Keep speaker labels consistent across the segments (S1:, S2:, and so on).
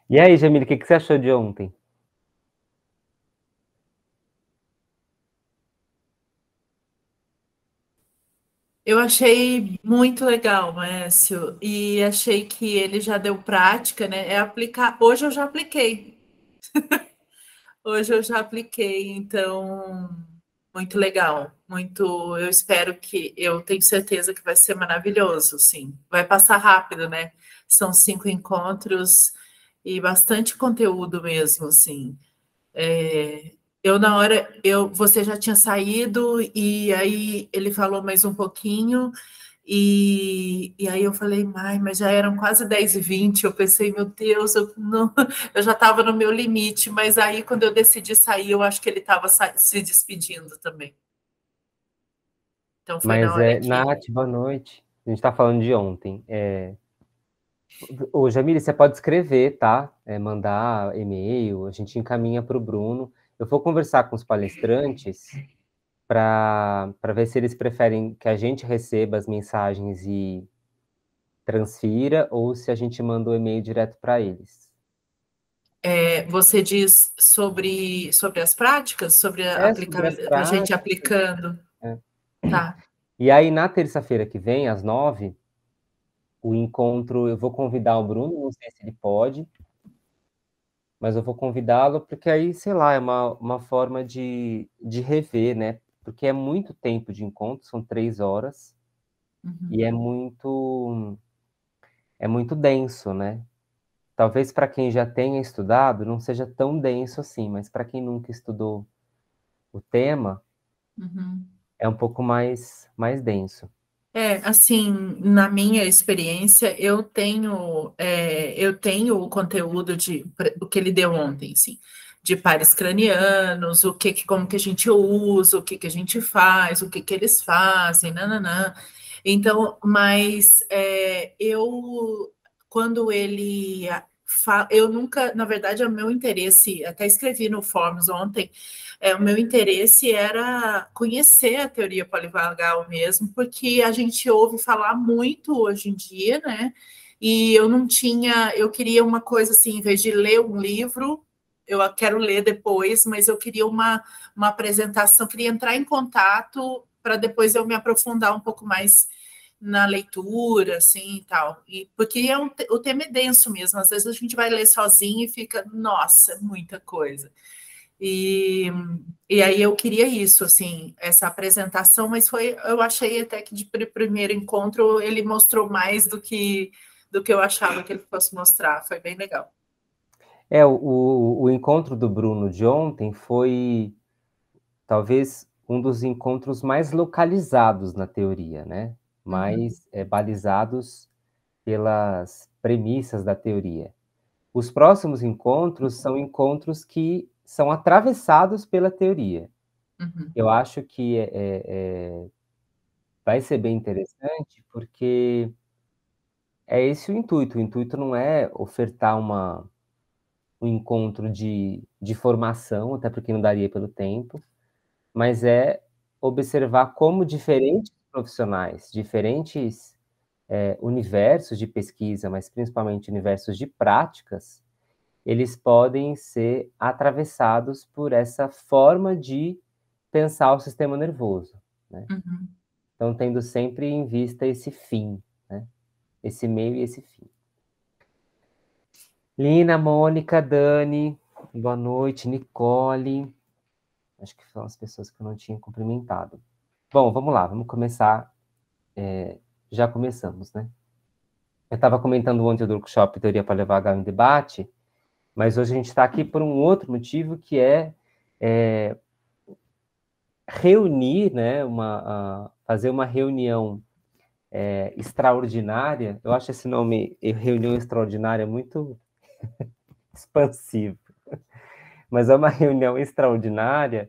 S1: E aí, Jamile, o que você achou de ontem?
S2: Eu achei muito legal, Márcio, e achei que ele já deu prática, né? É aplicar. Hoje eu já apliquei. Hoje eu já apliquei, então muito legal. Muito, eu espero que eu tenho certeza que vai ser maravilhoso, sim. Vai passar rápido, né? São 5 encontros e bastante conteúdo mesmo, assim. É, eu na hora, você já tinha saído e aí ele falou mais um pouquinho e aí eu falei, mas já eram quase 10h20. Eu pensei, meu Deus, eu, não, eu já estava no meu limite, mas aí quando eu decidi sair, eu acho que ele estava se despedindo também. Então foi na
S1: Mas
S2: hora que
S1: Nath, boa noite. A gente está falando de ontem. Ô, Jamile, você pode escrever, tá? Mandar e-mail, a gente encaminha para o Bruno. Eu vou conversar com os palestrantes para ver se eles preferem que a gente receba as mensagens e transfira ou se a gente manda o e-mail direto para eles.
S2: você diz sobre as práticas, sobre
S1: Sobre as
S2: a gente
S1: práticas.
S2: aplicando,
S1: É.
S2: tá?
S1: E aí, na terça-feira que vem, às 9h, o encontro, eu vou convidar o Bruno, não sei se ele pode, mas eu vou convidá-lo porque aí, sei lá, é uma forma de rever, né? Porque é muito tempo de encontro, são 3 horas, e
S2: Uhum.
S1: é muito denso, né? Talvez para quem já tenha estudado não seja tão denso assim, mas para quem nunca estudou o tema,
S2: Uhum.
S1: é um pouco mais denso.
S2: Assim, na minha experiência, eu tenho o conteúdo o que ele deu ontem, sim, de pares cranianos, como que a gente usa, o que a gente faz, o que eles fazem, nananã. Então, mas quando eu nunca, na verdade, o meu interesse, até escrevi no Forms ontem. O meu interesse era conhecer a teoria polivagal mesmo, porque a gente ouve falar muito hoje em dia, né? E eu não tinha, eu queria uma coisa assim, em vez de ler um livro, eu quero ler depois, mas eu queria uma apresentação, queria entrar em contato para depois eu me aprofundar um pouco mais na leitura, assim, e tal. Porque o tema é denso mesmo, às vezes a gente vai ler sozinho e fica, nossa, muita coisa. E, e aí eu queria isso, assim, essa apresentação, mas eu achei até que de primeiro encontro ele mostrou mais do que eu achava que ele fosse mostrar. Foi bem legal.
S1: O encontro do Bruno de ontem foi talvez um dos encontros mais localizados na teoria, né?
S2: Uhum,
S1: Mais balizados pelas premissas da teoria. Os próximos encontros são encontros que são atravessados pela teoria.
S2: uhum,
S1: Eu acho que vai ser bem interessante, porque é esse o intuito. O intuito não é ofertar um encontro de formação, até porque não daria pelo tempo, mas é observar como diferentes profissionais, diferentes universos de pesquisa, mas principalmente universos de práticas, eles podem ser atravessados por essa forma de pensar o sistema nervoso, né?
S2: uhum.
S1: Então, tendo sempre em vista esse fim, né? Esse meio e esse fim. Lina, Mônica, Dani, boa noite, Nicole. Acho que são as pessoas que eu não tinha cumprimentado. Bom, vamos lá, vamos começar. Já começamos, né? Eu estava comentando ontem do workshop Teoria para Levar H em Debate, mas hoje a gente está aqui por um outro motivo, que é reunir, né, fazer uma reunião extraordinária. Eu acho esse nome, reunião extraordinária, muito expansivo, mas é uma reunião extraordinária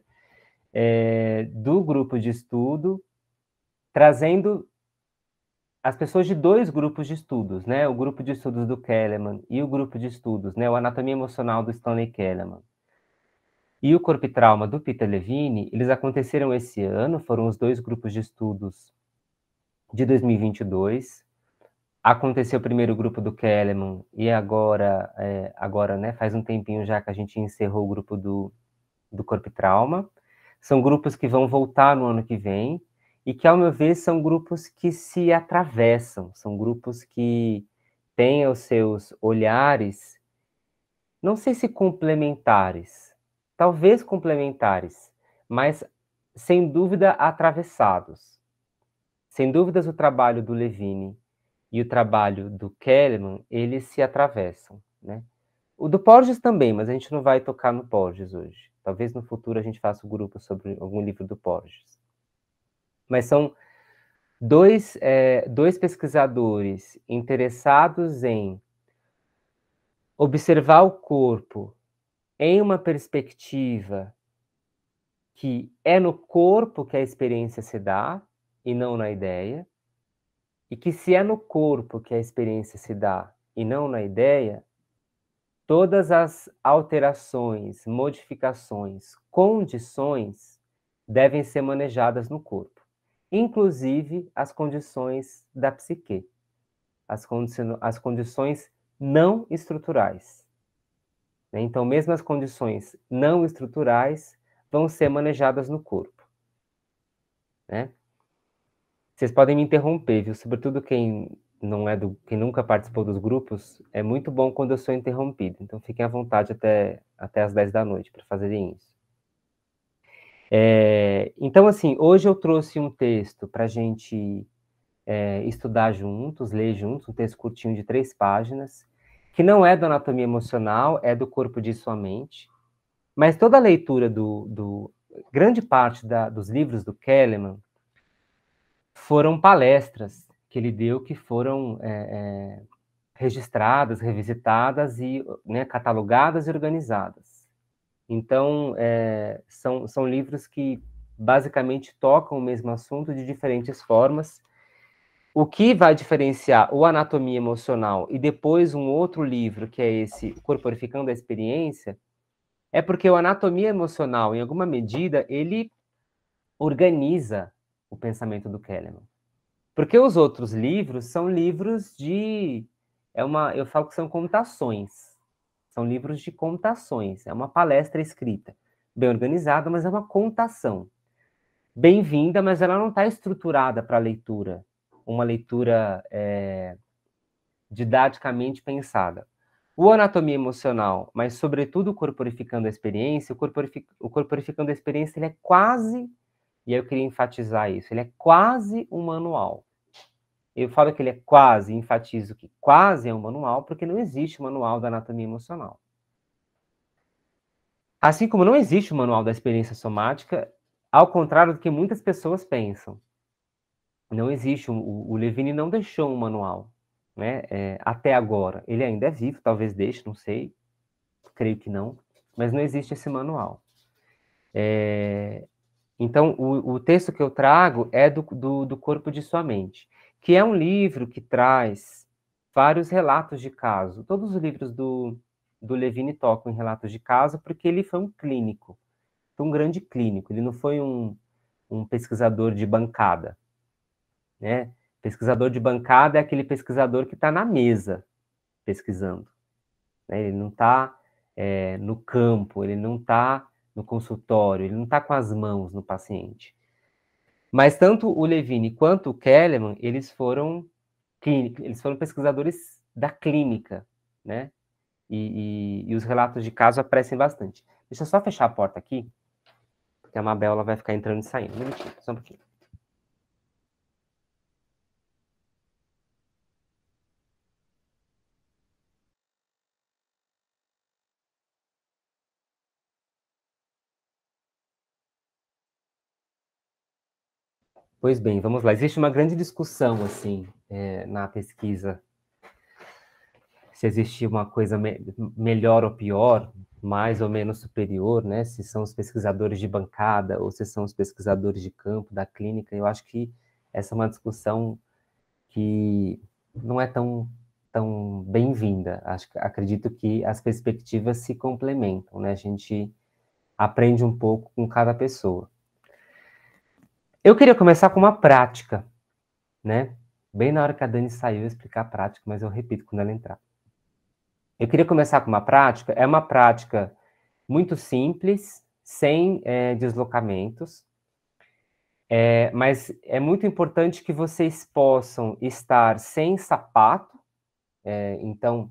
S1: do grupo de estudo, trazendo as pessoas de dois grupos de estudos, né? O grupo de estudos do Kahneman e o grupo de estudos, né? O Anatomia Emocional do Stanley Kahneman. E o Corpo e Trauma do Peter Levine, eles aconteceram esse ano, foram os dois grupos de estudos de 2022. aconteceu o primeiro grupo do Keleman, e agora, né, faz um tempinho já que a gente encerrou o grupo do Corpo e Trauma. São grupos que vão voltar no ano que vem, e que, ao meu ver, são grupos que se atravessam, são grupos que têm os seus olhares, não sei se complementares, talvez complementares, mas, sem dúvida, atravessados. Sem dúvidas, o trabalho do Levine e o trabalho do Keleman, eles se atravessam, né? O do Porges também, mas a gente não vai tocar no Porges hoje. Talvez no futuro a gente faça um grupo sobre algum livro do Porges. Mas são dois pesquisadores interessados em observar o corpo em uma perspectiva que é no corpo que a experiência se dá, e não na ideia, e que se é no corpo que a experiência se dá, e não na ideia, todas as alterações, modificações, condições devem ser manejadas no corpo, inclusive as condições da psique, as condições não estruturais. Então, mesmo as condições não estruturais vão ser manejadas no corpo, né? Vocês podem me interromper, viu? Sobretudo quem nunca participou dos grupos, é muito bom quando eu sou interrompido. Então, fiquem à vontade até as 10 da noite para fazerem isso. Então, assim, hoje eu trouxe um texto para a gente estudar juntos, ler juntos, um texto curtinho de 3 páginas, que não é do Anatomia Emocional, é do Corpo de Sua Mente, mas toda a leitura grande parte dos livros do Keleman foram palestras que ele deu, que foram registradas, revisitadas e, né, catalogadas e organizadas. Então, são livros que basicamente tocam o mesmo assunto de diferentes formas. O que vai diferenciar o Anatomia Emocional e depois um outro livro, que é esse, Corporificando a Experiência, é porque o Anatomia Emocional, em alguma medida, ele organiza o pensamento do Keleman. Porque os outros livros são livros eu falo que são contações. São livros de contações. É uma palestra escrita, bem organizada, mas é uma contação. Bem-vinda, mas ela não está estruturada para leitura. Uma leitura didaticamente pensada. O Anatomia Emocional, mas sobretudo o Corporificando a Experiência, o Corporificando a Experiência, ele é quase, e eu queria enfatizar isso, ele é quase um manual. Eu falo que ele é quase, enfatizo que quase é um manual, porque não existe manual da anatomia emocional. Assim como não existe o manual da experiência somática, ao contrário do que muitas pessoas pensam. Não existe, o Levine não deixou um manual, né? Até agora. Ele ainda é vivo, talvez deixe, não sei, creio que não, mas não existe esse manual. Então, o texto que eu trago é do Corpo de Sua Mente, que é um livro que traz vários relatos de caso. Todos os livros do Levine tocam em relatos de caso, porque ele foi um clínico, foi um grande clínico, ele não foi um pesquisador de bancada, né? Pesquisador de bancada é aquele pesquisador que está na mesa pesquisando, né? Ele não está no campo, ele não está no consultório, ele não está com as mãos no paciente. Mas tanto o Levine quanto o Keleman, eles foram pesquisadores da clínica, né? E os relatos de caso aparecem bastante. Deixa eu só fechar a porta aqui, porque a Mabel ela vai ficar entrando e saindo. Um minutinho, só um pouquinho. Pois bem, vamos lá. Existe uma grande discussão, assim, na pesquisa, se existe uma coisa melhor ou pior, mais ou menos superior, né? Se são os pesquisadores de bancada ou se são os pesquisadores de campo, da clínica. Eu acho que essa é uma discussão que não é tão bem-vinda. Acredito que as perspectivas se complementam, né? A gente aprende um pouco com cada pessoa. Eu queria começar com uma prática, né? Bem na hora que a Dani saiu, eu ia explicar a prática, mas eu repito quando ela entrar. Eu queria começar com uma prática, é uma prática muito simples, sem deslocamentos, mas é muito importante que vocês possam estar sem sapato, então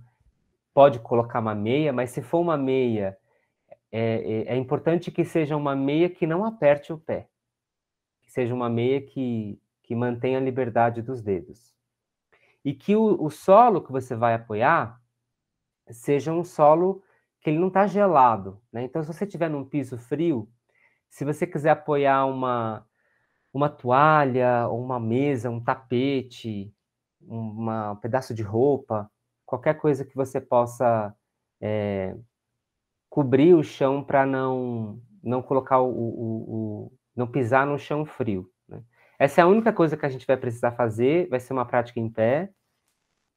S1: pode colocar uma meia, mas se for uma meia, é importante que seja uma meia que não aperte o pé, que seja uma meia que mantenha a liberdade dos dedos. E que o solo que você vai apoiar seja um solo que ele não está gelado, né? Então, se você estiver num piso frio, se você quiser apoiar uma toalha, ou uma mesa, um tapete, um pedaço de roupa, qualquer coisa que você possa cobrir o chão para não colocar não pisar no chão frio, né? Essa é a única coisa que a gente vai precisar fazer, vai ser uma prática em pé,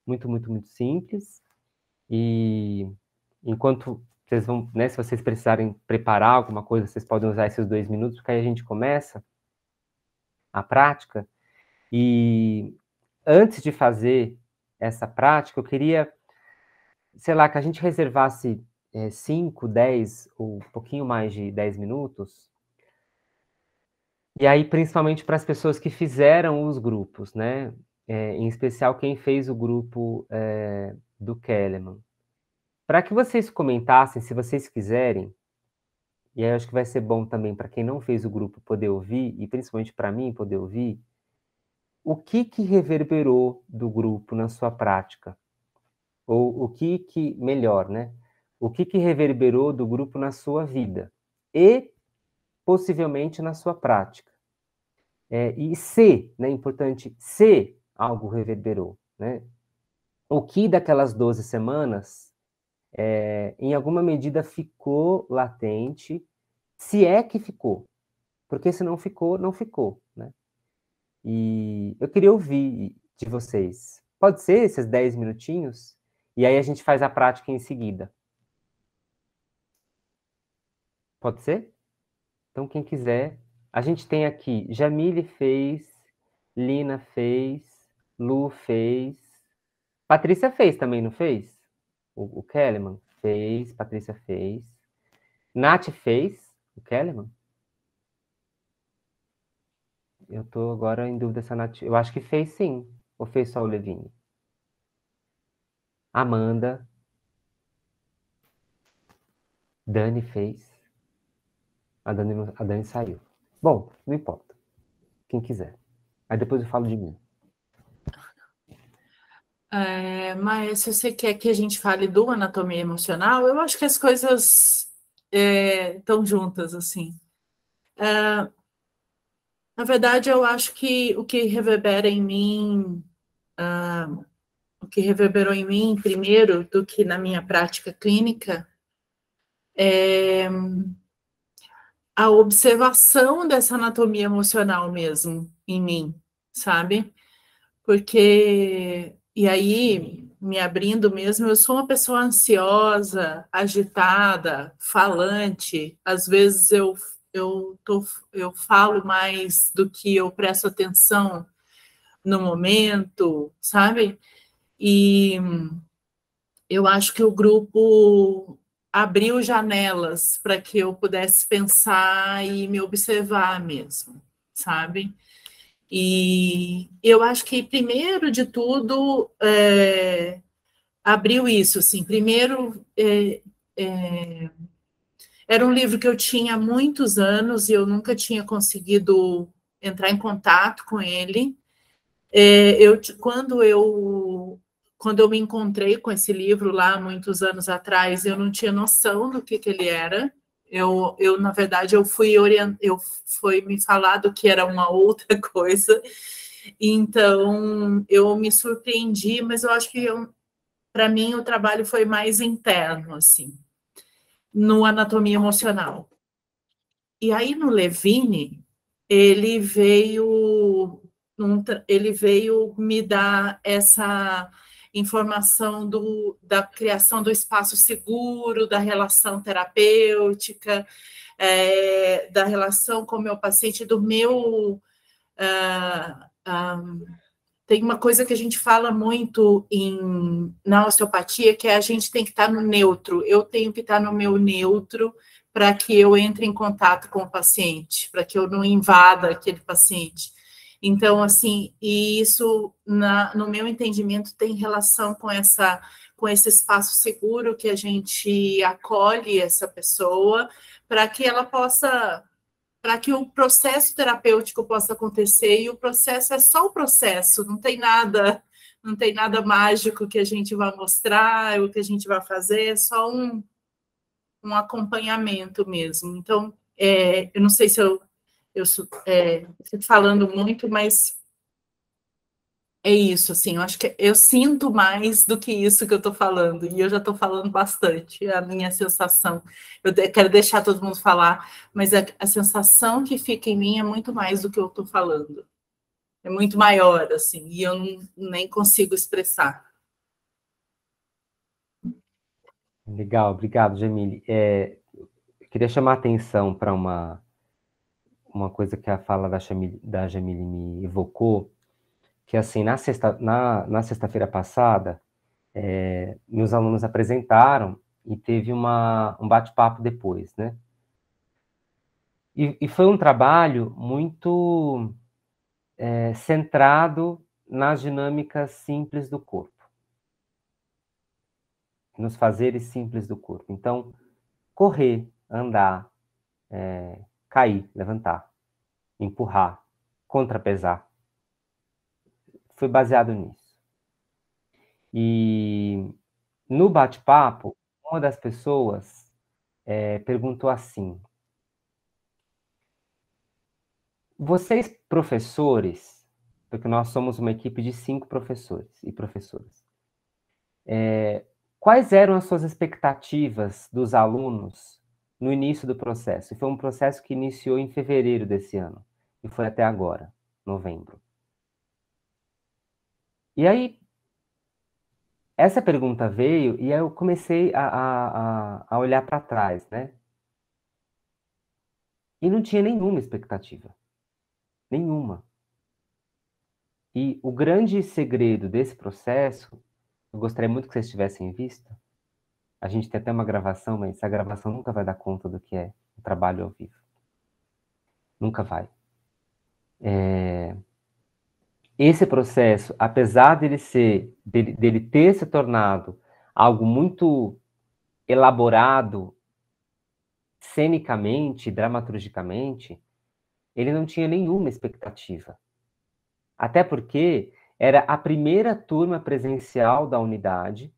S1: muito, muito, muito simples. E enquanto vocês vão, né, se vocês precisarem preparar alguma coisa, vocês podem usar esses 2 minutos, porque aí a gente começa a prática. E antes de fazer essa prática, eu queria, sei lá, que a gente reservasse 5, 10 ou um pouquinho mais de 10 minutos. E aí, principalmente para as pessoas que fizeram os grupos, né? Em especial quem fez o grupo do Kellerman. Para que vocês comentassem, se vocês quiserem, e aí eu acho que vai ser bom também para quem não fez o grupo poder ouvir, e principalmente para mim poder ouvir, o que reverberou do grupo na sua prática? Ou o que melhor, né? O que reverberou do grupo na sua vida? E, possivelmente, na sua prática. E se, né, importante, se algo reverberou, né? O que daquelas 12 semanas, em alguma medida, ficou latente, se é que ficou. Porque se não ficou, não ficou, né? E eu queria ouvir de vocês. Pode ser esses 10 minutinhos? E aí a gente faz a prática em seguida. Pode ser? Então, quem quiser. A gente tem aqui, Jamile fez, Lina fez, Lu fez, Patrícia fez também, não fez? O Kellerman fez, Patrícia fez. Nath fez, o Kellerman? Eu tô agora em dúvida se a Nath... Eu acho que fez sim. Ou fez só o Levine? Amanda. Dani fez. A Dani saiu. Bom, não importa. Quem quiser. Aí depois eu falo de mim.
S2: Mas se você quer que a gente fale do anatomia emocional, eu acho que as coisas estão juntas, assim. Na verdade, eu acho que o que reverbera em mim, o que reverberou em mim primeiro do que na minha prática clínica, é a observação dessa anatomia emocional mesmo em mim, sabe? Porque, e aí, me abrindo mesmo, eu sou uma pessoa ansiosa, agitada, falante, às vezes eu falo mais do que eu presto atenção no momento, sabe? E eu acho que o grupo abriu janelas para que eu pudesse pensar e me observar mesmo, sabe? E eu acho que, primeiro de tudo, abriu isso, assim. Primeiro, era um livro que eu tinha há muitos anos e eu nunca tinha conseguido entrar em contato com ele. Quando eu me encontrei com esse livro lá, muitos anos atrás, eu não tinha noção do que ele era. Na verdade, foi me falado que era uma outra coisa. Então, eu me surpreendi, mas eu acho que, para mim, o trabalho foi mais interno, assim, no anatomia emocional. E aí, no Levine, ele veio me dar essa informação da criação do espaço seguro, da relação terapêutica, da relação com o meu paciente, tem uma coisa que a gente fala muito na osteopatia, que é a gente tem que estar no neutro. Eu tenho que estar no meu neutro para que eu entre em contato com o paciente, para que eu não invada aquele paciente. Então, assim, e isso, no meu entendimento, tem relação com esse espaço seguro que a gente acolhe essa pessoa, para que ela possa, para que o processo terapêutico possa acontecer, e o processo é só o processo, não tem nada mágico que a gente vai mostrar, o que a gente vai fazer, é só um acompanhamento mesmo. Então, eu não sei se eu estou falando muito, mas é isso, assim, eu acho que eu sinto mais do que isso que eu estou falando, e eu já estou falando bastante, é a minha sensação. Eu quero deixar todo mundo falar, mas a sensação que fica em mim é muito mais do que eu estou falando. É muito maior, assim, e eu nem consigo expressar.
S1: Legal, obrigado, Jamile. Eu queria chamar a atenção para uma coisa que a fala da Jamile me evocou, que assim, na sexta-feira passada, meus alunos apresentaram e teve um bate-papo depois, né? E foi um trabalho muito centrado nas dinâmicas simples do corpo, nos fazeres simples do corpo. Então, correr, andar, cair, levantar, empurrar, contrapesar, foi baseado nisso. E no bate-papo, uma das pessoas perguntou assim: vocês, professores, porque nós somos uma equipe de 5 professores e professoras, quais eram as suas expectativas dos alunos no início do processo? E foi um processo que iniciou em fevereiro desse ano e foi até agora, novembro. E aí, essa pergunta veio e aí eu comecei a olhar para trás, né? E não tinha nenhuma expectativa. Nenhuma. E o grande segredo desse processo, eu gostaria muito que vocês tivessem visto. A gente tem até uma gravação, mas essa gravação nunca vai dar conta do que é o trabalho ao vivo. Nunca vai. Esse processo, apesar dele ter se tornado algo muito elaborado, cenicamente, dramaturgicamente, ele não tinha nenhuma expectativa. Até porque era a primeira turma presencial da unidade,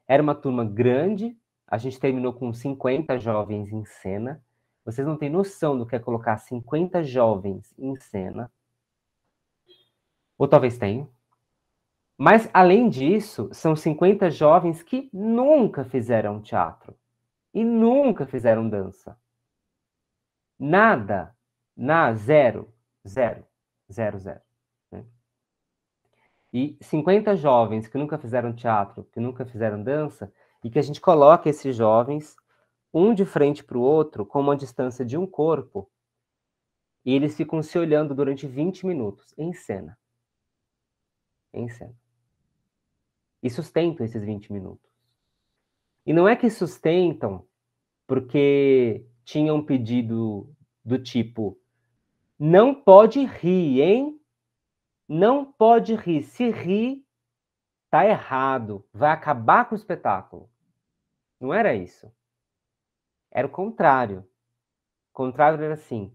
S1: era uma turma grande, a gente terminou com 50 jovens em cena. Vocês não têm noção do que é colocar 50 jovens em cena. Ou talvez tenham. Mas, além disso, são 50 jovens que nunca fizeram teatro. E nunca fizeram dança. Nada. Zero. Zero. Zero, zero. Né? E 50 jovens que nunca fizeram teatro, que nunca fizeram dança, e que a gente coloca esses jovens um de frente para o outro, com uma distância de um corpo, e eles ficam se olhando durante 20 minutos, em cena. Em cena. E sustentam esses 20 minutos. E não é que sustentam porque tinham um pedido do tipo: não pode rir, hein? Não pode rir. Se rir, tá errado. Vai acabar com o espetáculo. Não era isso. Era o contrário. O contrário era assim: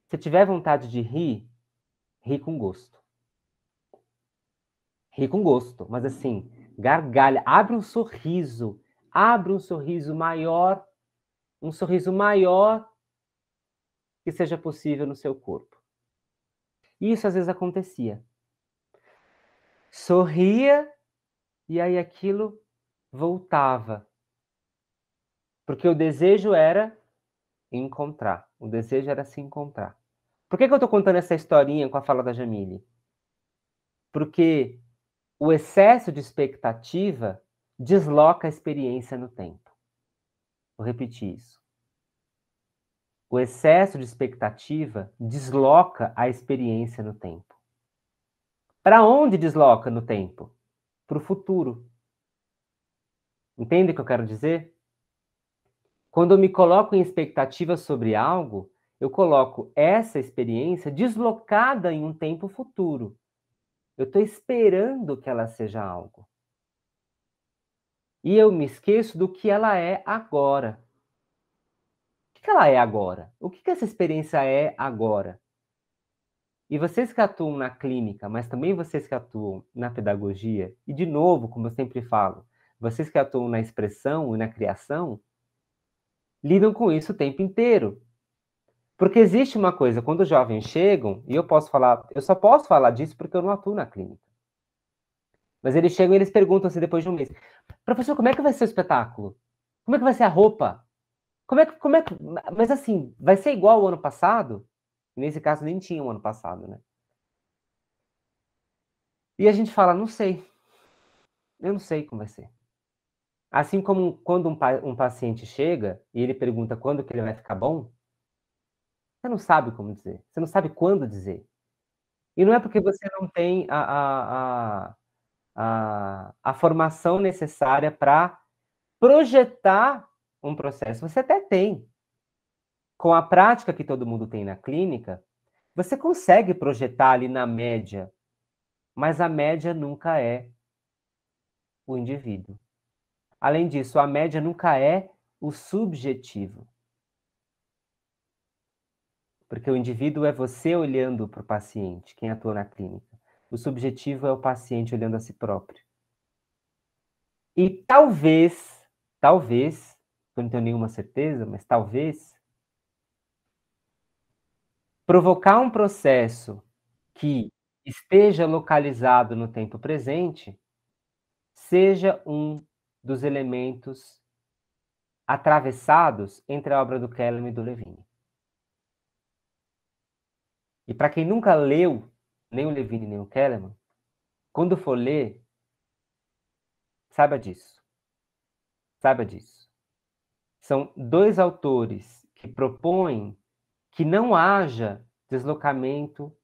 S1: se tiver vontade de rir, ri com gosto. Ri com gosto, mas assim, gargalha, abre um sorriso maior, um sorriso maior que seja possível no seu corpo. E isso às vezes acontecia. Sorria e aí aquilo voltava. Porque o desejo era encontrar. O desejo era se encontrar. Por que eu estou contando essa historinha com a fala da Jamile? Porque o excesso de expectativa desloca a experiência no tempo. Vou repetir isso. O excesso de expectativa desloca a experiência no tempo. Para onde desloca no tempo? Para o futuro. Entende o que eu quero dizer? Quando eu me coloco em expectativa sobre algo, eu coloco essa experiência deslocada em um tempo futuro. Eu estou esperando que ela seja algo. E eu me esqueço do que ela é agora. O que ela é agora? O que essa experiência é agora? E vocês que atuam na clínica, mas também vocês que atuam na pedagogia, e de novo, como eu sempre falo, vocês que atuam na expressão e na criação, lidam com isso o tempo inteiro. Porque existe uma coisa, quando os jovens chegam, e eu só posso falar disso porque eu não atuo na clínica. Mas eles chegam e eles perguntam assim depois de um mês: professor, como é que vai ser o espetáculo? Como é que vai ser a roupa? Mas assim, vai ser igual ao ano passado? Nesse caso, nem tinha o ano passado, né? E a gente fala, não sei. Eu não sei como vai ser. Assim como quando um paciente chega e ele pergunta quando que ele vai ficar bom, você não sabe como dizer. Você não sabe quando dizer. E não é porque você não tem a formação necessária para projetar um processo. Você até tem. Com a prática que todo mundo tem na clínica, você consegue projetar ali na média, mas a média nunca é o indivíduo. Além disso, a média nunca é o subjetivo. Porque o indivíduo é você olhando para o paciente, quem atua na clínica. O subjetivo é o paciente olhando a si próprio. E talvez, eu não tenho nenhuma certeza, mas talvez, provocar um processo que esteja localizado no tempo presente seja um dos elementos atravessados entre a obra do Kellerman e do Levine. E para quem nunca leu nem o Levine nem o Kellerman, quando for ler, saiba disso. Saiba disso. São dois autores que propõem que não haja deslocamento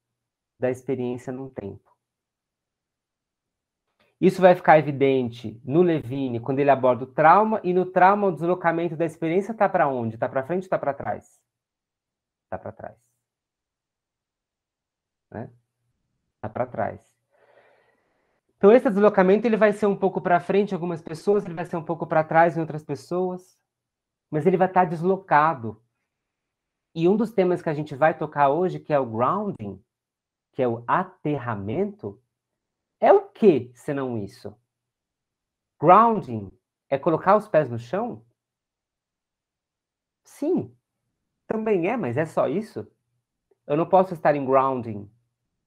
S1: da experiência num tempo. Isso vai ficar evidente no Levine, quando ele aborda o trauma, e no trauma o deslocamento da experiência está para onde? Está para frente ou está para trás? Está para trás. Né? Está para trás. Então esse deslocamento ele vai ser um pouco para frente em algumas pessoas, ele vai ser um pouco para trás em outras pessoas, mas ele vai estar deslocado. E um dos temas que a gente vai tocar hoje, que é o grounding, que é o aterramento, é o que, senão isso? Grounding é colocar os pés no chão? Sim, também é, mas é só isso? Eu não posso estar em grounding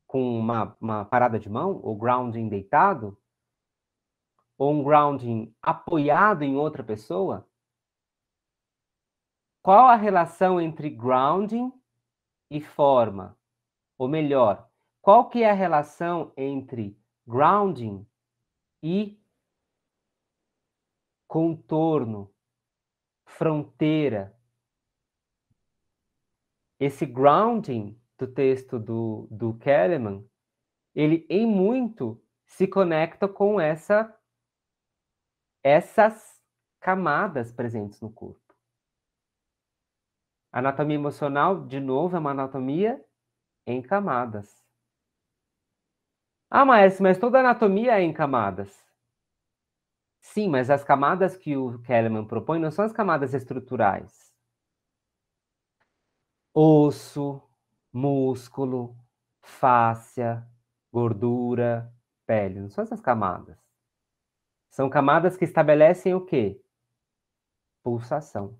S1: com uma parada de mão, ou grounding deitado, ou um grounding apoiado em outra pessoa? Qual a relação entre grounding e forma? Ou melhor, qual que é a relação entre grounding e contorno, fronteira? Esse grounding do texto do Kellerman, ele em muito se conecta com essas camadas presentes no corpo. A anatomia emocional, de novo, é uma anatomia em camadas. Ah, Maestro, mas toda anatomia é em camadas. Sim, mas as camadas que o Kellerman propõe não são as camadas estruturais. Osso, músculo, fáscia, gordura, pele. Não são essas camadas. São camadas que estabelecem o quê? Pulsação.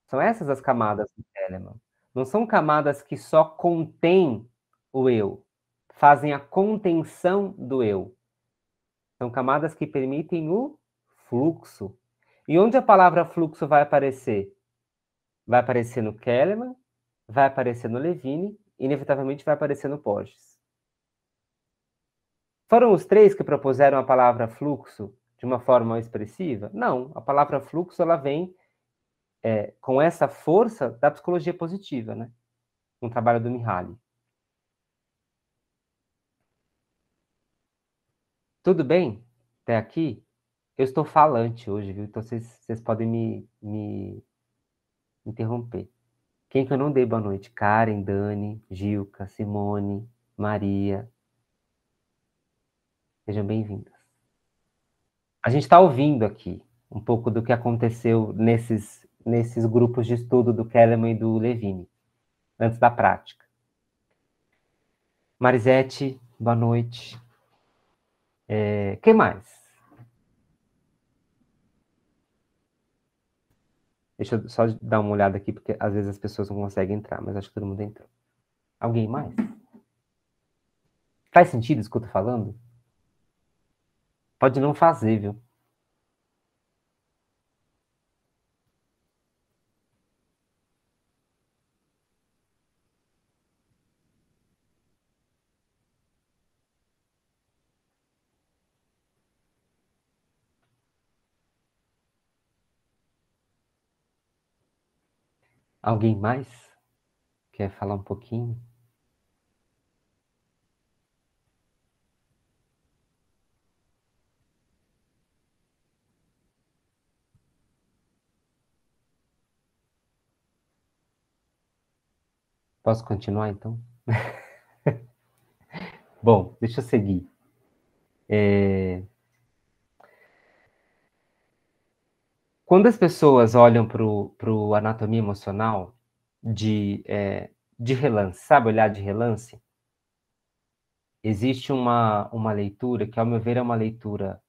S1: São essas as camadas do Kellerman. Não são camadas que só contêm o eu, fazem a contenção do eu. São camadas que permitem o fluxo. E onde a palavra fluxo vai aparecer? Vai aparecer no Kellerman, vai aparecer no Levine, e inevitavelmente vai aparecer no Porges. Foram os três que propuseram a palavra fluxo de uma forma expressiva? Não, a palavra fluxo ela vem com essa força da psicologia positiva, né? Um trabalho do Mihaly. Tudo bem? Até aqui? Eu estou falante hoje, viu? Então vocês podem me interromper. Quem que eu não dei boa noite? Karen, Dani, Gilca, Simone, Maria. Sejam bem-vindas. A gente está ouvindo aqui um pouco do que aconteceu nesses grupos de estudo do Kahneman e do Levine, antes da prática. Marisete, boa noite. Quem mais? Deixa eu só dar uma olhada aqui, porque às vezes as pessoas não conseguem entrar, mas acho que todo mundo entrou. Alguém mais? Faz sentido isso que eu tô falando? Pode não fazer, viu? Alguém mais quer falar um pouquinho? Posso continuar, então? Bom, deixa eu seguir. Quando as pessoas olham para o anatomia emocional de relance, sabe, olhar de relance, existe uma leitura que, ao meu ver, é uma leitura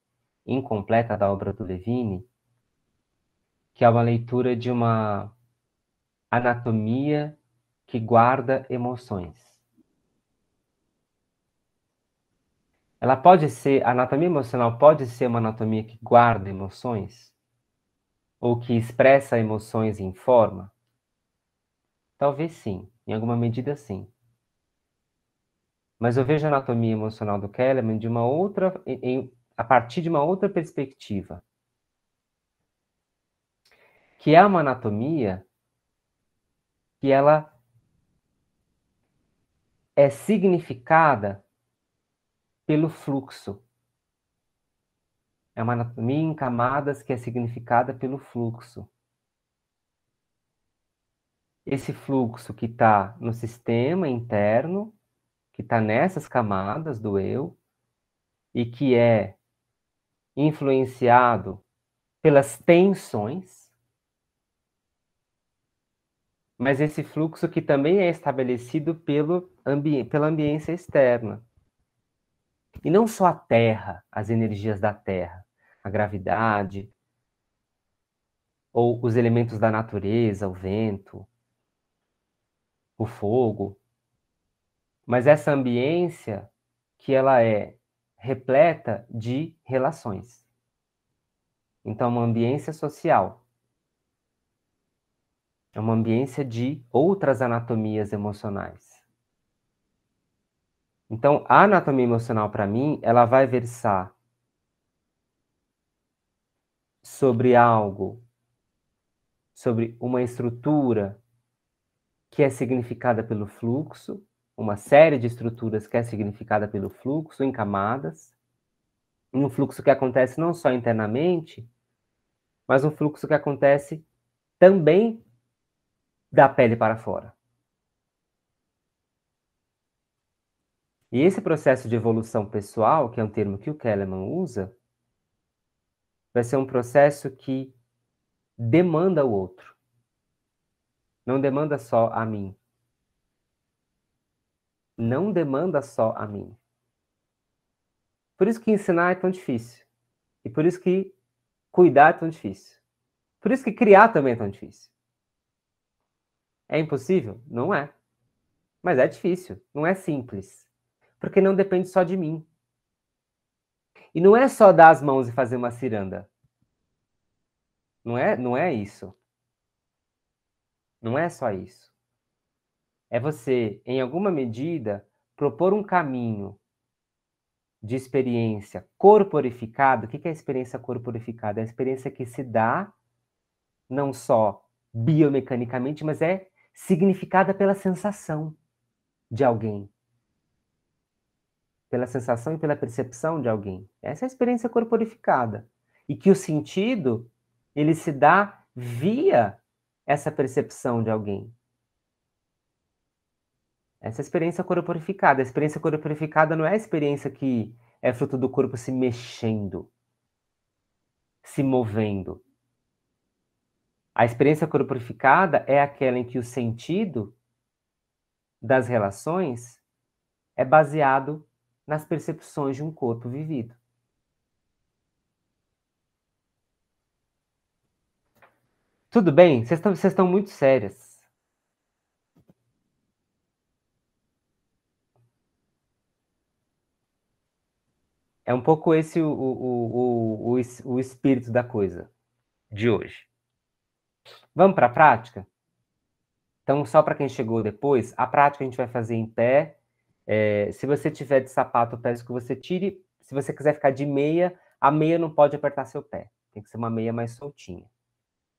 S1: incompleta da obra do Levine, que é uma leitura de uma anatomia que guarda emoções. A anatomia emocional pode ser uma anatomia que guarda emoções? Ou que expressa emoções em forma? Talvez sim, em alguma medida sim. Mas eu vejo a anatomia emocional do Kahneman de uma outra, a partir de uma outra perspectiva, que é uma anatomia que ela é significada pelo fluxo. É uma anatomia em camadas que é significada pelo fluxo. Esse fluxo que está no sistema interno, que está nessas camadas do eu, e que é influenciado pelas tensões, mas esse fluxo que também é estabelecido pela ambiência externa. E não só a Terra, as energias da Terra, a gravidade, ou os elementos da natureza, o vento, o fogo, mas essa ambiência que ela é repleta de relações. Então, uma ambiência social. É uma ambiência de outras anatomias emocionais. Então, a anatomia emocional, para mim, ela vai versar sobre algo, sobre uma estrutura que é significada pelo fluxo, uma série de estruturas que é significada pelo fluxo, em camadas, um fluxo que acontece não só internamente, mas um fluxo que acontece também da pele para fora. E esse processo de evolução pessoal, que é um termo que o Kahneman usa, vai ser um processo que demanda o outro. Não demanda só a mim. Não demanda só a mim. Por isso que ensinar é tão difícil. E por isso que cuidar é tão difícil. Por isso que criar também é tão difícil. É impossível? Não é. Mas é difícil. Não é simples. Porque não depende só de mim. E não é só dar as mãos e fazer uma ciranda. Não é isso. Não é só isso. É você, em alguma medida, propor um caminho de experiência corporificada. O que é a experiência corporificada? É a experiência que se dá não só biomecanicamente, mas é significada pela sensação de alguém. pela sensação e pela percepção de alguém. Essa é a experiência corporificada. E que o sentido, ele se dá via essa percepção de alguém. Essa é a experiência corporificada. A experiência corporificada não é a experiência que é fruto do corpo se mexendo, se movendo. A experiência corporificada é aquela em que o sentido das relações é baseado nas percepções de um corpo vivido. Tudo bem? Vocês estão muito sérias. É um pouco esse o espírito da coisa de hoje. Vamos para a prática? Então, só para quem chegou depois, a prática a gente vai fazer em pé. Se você tiver de sapato, eu peço que você tire. Se você quiser ficar de meia, a meia não pode apertar seu pé. Tem que ser uma meia mais soltinha.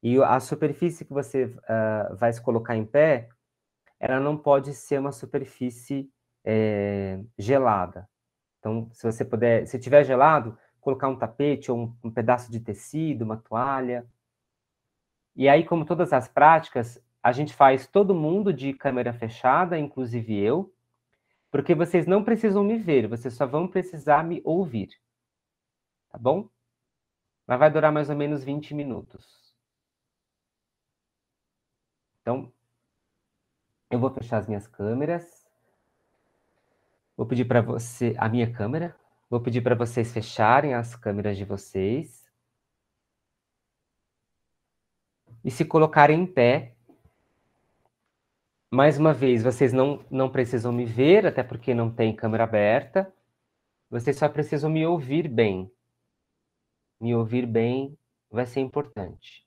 S1: E a superfície que você vai se colocar em pé, ela não pode ser uma superfície gelada. Então, se você puder, se tiver gelado, colocar um tapete ou um pedaço de tecido, uma toalha. E aí, como todas as práticas, a gente faz todo mundo de câmera fechada, inclusive eu, porque vocês não precisam me ver, vocês só vão precisar me ouvir. Tá bom? Mas vai durar mais ou menos 20 minutos. Então, eu vou fechar as minhas câmeras. Vou pedir para você, a minha câmera. Vou pedir para vocês fecharem as câmeras de vocês. E se colocarem em pé. Mais uma vez, vocês não precisam me ver, até porque não tem câmera aberta. Vocês só precisam me ouvir bem. Me ouvir bem vai ser importante.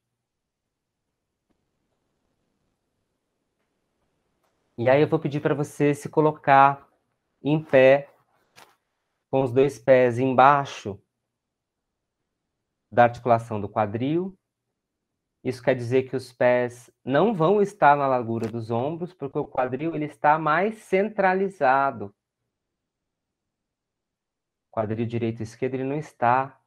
S1: E aí eu vou pedir para você se colocar em pé, com os dois pés embaixo da articulação do quadril. Isso quer dizer que os pés não vão estar na largura dos ombros, porque o quadril ele está mais centralizado. O quadril direito e esquerdo ele não está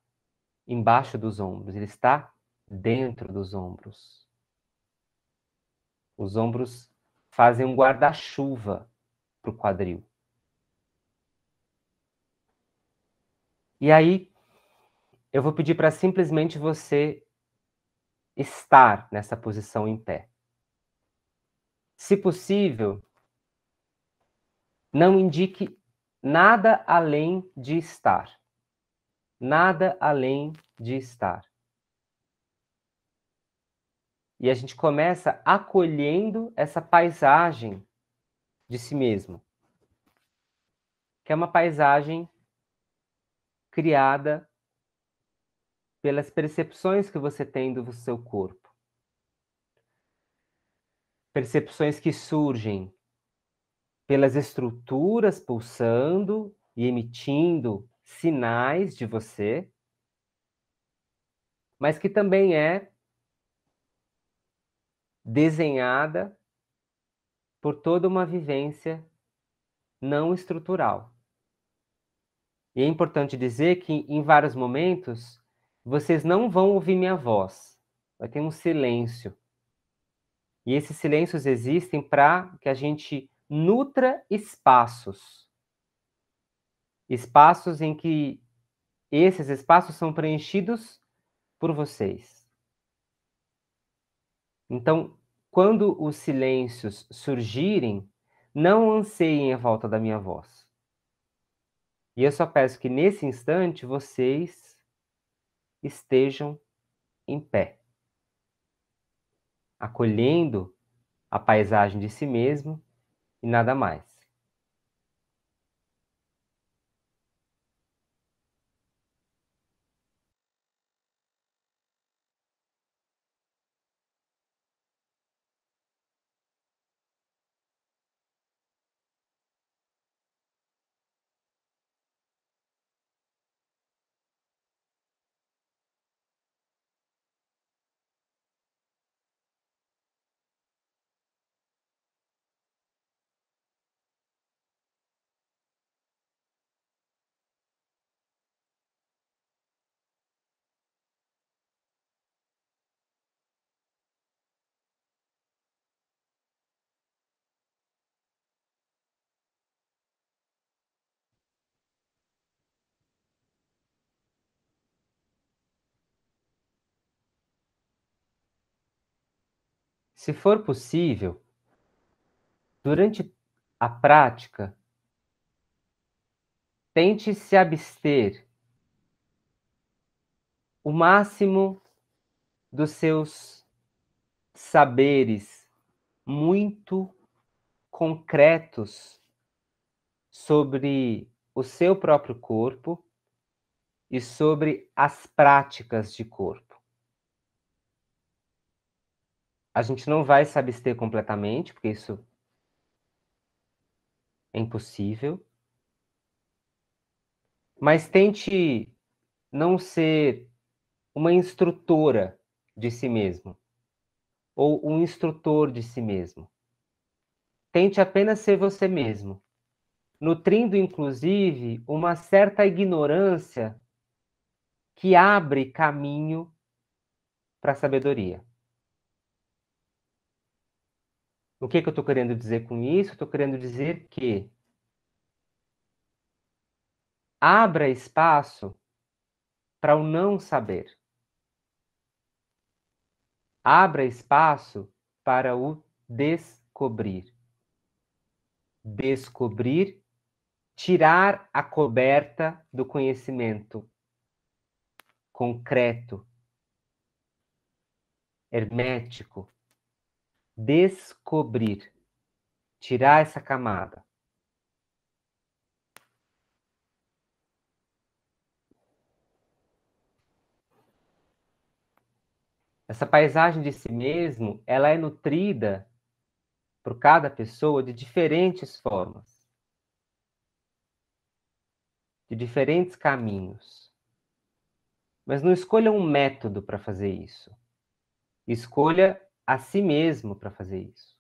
S1: embaixo dos ombros, ele está dentro dos ombros. Os ombros fazem um guarda-chuva para o quadril. E aí, eu vou pedir para simplesmente você estar nessa posição em pé. Se possível, não indique nada além de estar. Nada além de estar. E a gente começa acolhendo essa paisagem de si mesmo, que é uma paisagem criada pelas percepções que você tem do seu corpo. Percepções que surgem pelas estruturas pulsando e emitindo sinais de você, mas que também é desenhada por toda uma vivência não estrutural. E é importante dizer que, em vários momentos, vocês não vão ouvir minha voz. Vai ter um silêncio. E esses silêncios existem para que a gente nutra espaços. Espaços em que esses espaços são preenchidos por vocês. Então, quando os silêncios surgirem, não anseiem a volta da minha voz. E eu só peço que nesse instante vocês estejam em pé, acolhendo a paisagem de si mesmo e nada mais. Se for possível, durante a prática, tente se abster o máximo dos seus saberes muito concretos sobre o seu próprio corpo e sobre as práticas de corpo. A gente não vai se abster completamente, porque isso é impossível, mas tente não ser uma instrutora de si mesmo, ou um instrutor de si mesmo. Tente apenas ser você mesmo, nutrindo, inclusive, uma certa ignorância que abre caminho para a sabedoria. O que eu estou querendo dizer com isso? Estou querendo dizer que abra espaço para o não saber. Abra espaço para o descobrir. Descobrir, tirar a coberta do conhecimento concreto, hermético. Descobrir, tirar essa camada. Essa paisagem de si mesmo, ela é nutrida por cada pessoa de diferentes formas, de diferentes caminhos. Mas não escolha um método para fazer isso. Escolha a si mesmo para fazer isso.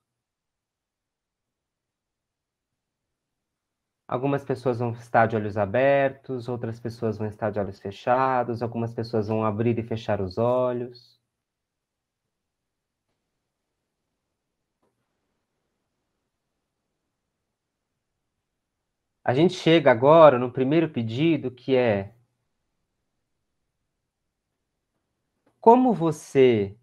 S1: Algumas pessoas vão estar de olhos abertos, outras pessoas vão estar de olhos fechados, algumas pessoas vão abrir e fechar os olhos. A gente chega agora no primeiro pedido, que é: como você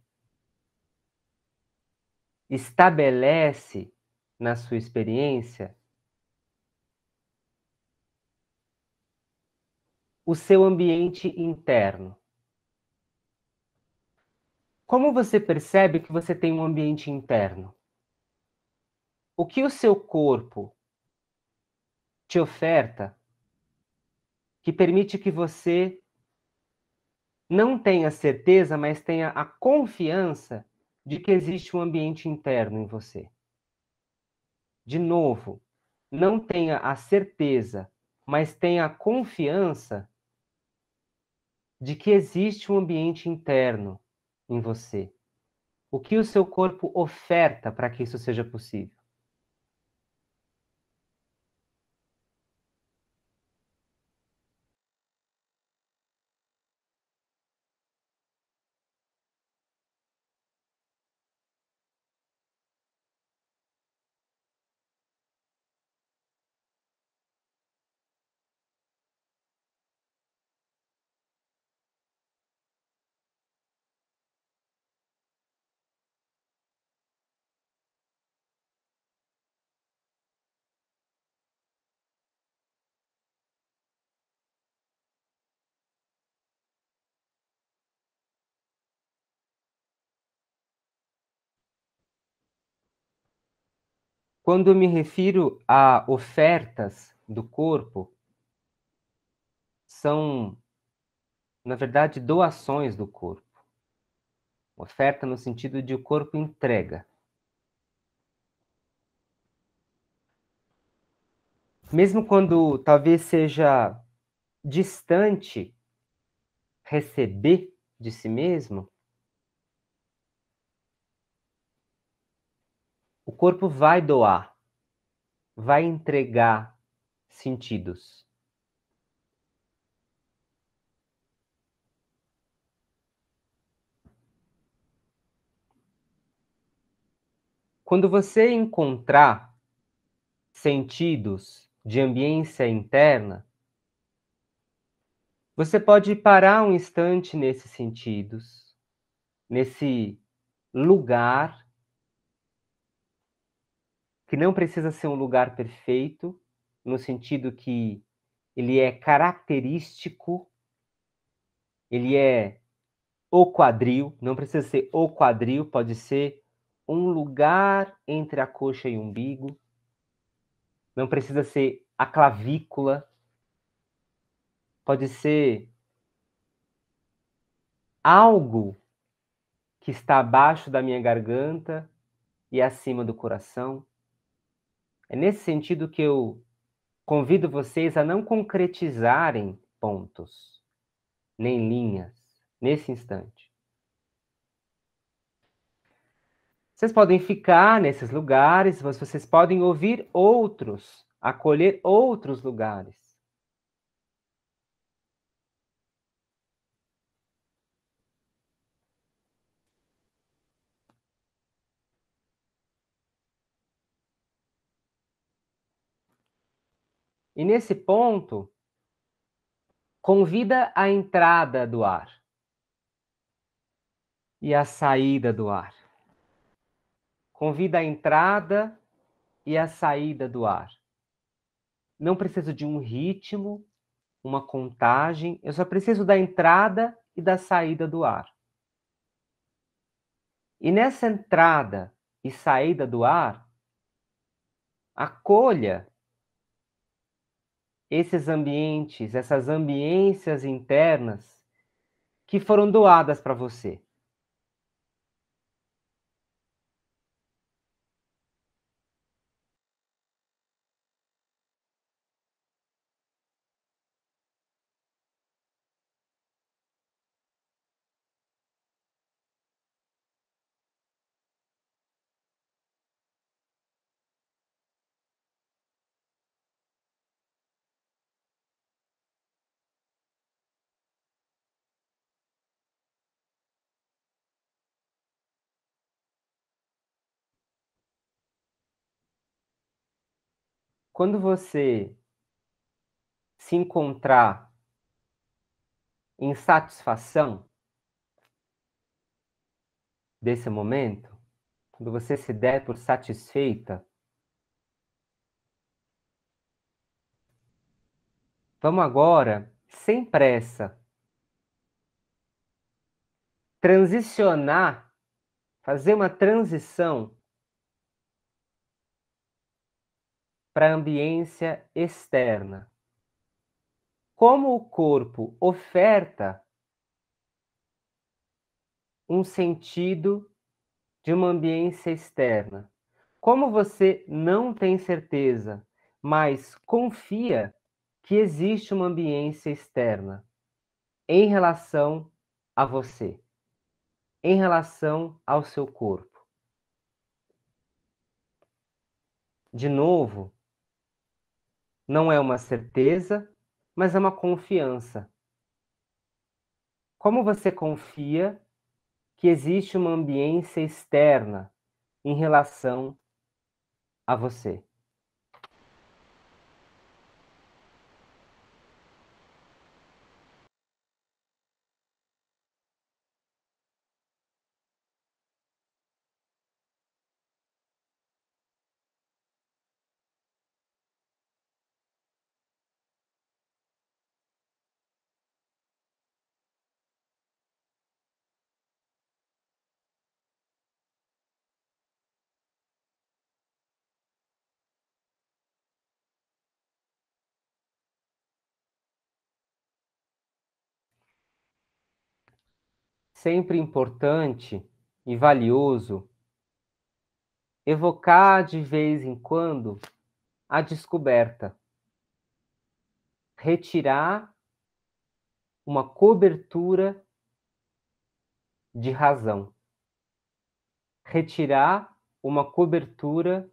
S1: estabelece na sua experiência o seu ambiente interno? Como você percebe que você tem um ambiente interno? O que o seu corpo te oferta que permite que você não tenha certeza, mas tenha a confiança de que existe um ambiente interno em você? De novo, não tenha a certeza, mas tenha a confiança de que existe um ambiente interno em você. O que o seu corpo oferta para que isso seja possível? Quando eu me refiro a ofertas do corpo, são, na verdade, doações do corpo. Oferta no sentido de o corpo entrega. Mesmo quando talvez seja distante receber de si mesmo, o corpo vai doar, vai entregar sentidos. Quando você encontrar sentidos de ambiência interna, você pode parar um instante nesses sentidos, nesse lugar, que não precisa ser um lugar perfeito, no sentido que ele é característico, ele é o quadril, não precisa ser o quadril, pode ser um lugar entre a coxa e o umbigo, não precisa ser a clavícula, pode ser algo que está abaixo da minha garganta e acima do coração. É nesse sentido que eu convido vocês a não concretizarem pontos, nem linhas, nesse instante. Vocês podem ficar nesses lugares, mas vocês podem ouvir outros, acolher outros lugares. E nesse ponto, convida a entrada do ar e a saída do ar. Convida a entrada e a saída do ar. Não preciso de um ritmo, uma contagem, eu só preciso da entrada e da saída do ar. E nessa entrada e saída do ar, acolha esses ambientes, essas ambiências internas que foram doadas para você. Quando você se encontrar em satisfação desse momento, quando você se der por satisfeita, vamos agora, sem pressa, transicionar, fazer uma transição para a ambiência externa. Como o corpo oferta um sentido de uma ambiência externa. Como você não tem certeza, mas confia que existe uma ambiência externa em relação a você, em relação ao seu corpo. De novo, não é uma certeza, mas é uma confiança. Como você confia que existe uma ambiência externa em relação a você? Sempre importante e valioso evocar de vez em quando a descoberta, retirar uma cobertura de razão, retirar uma cobertura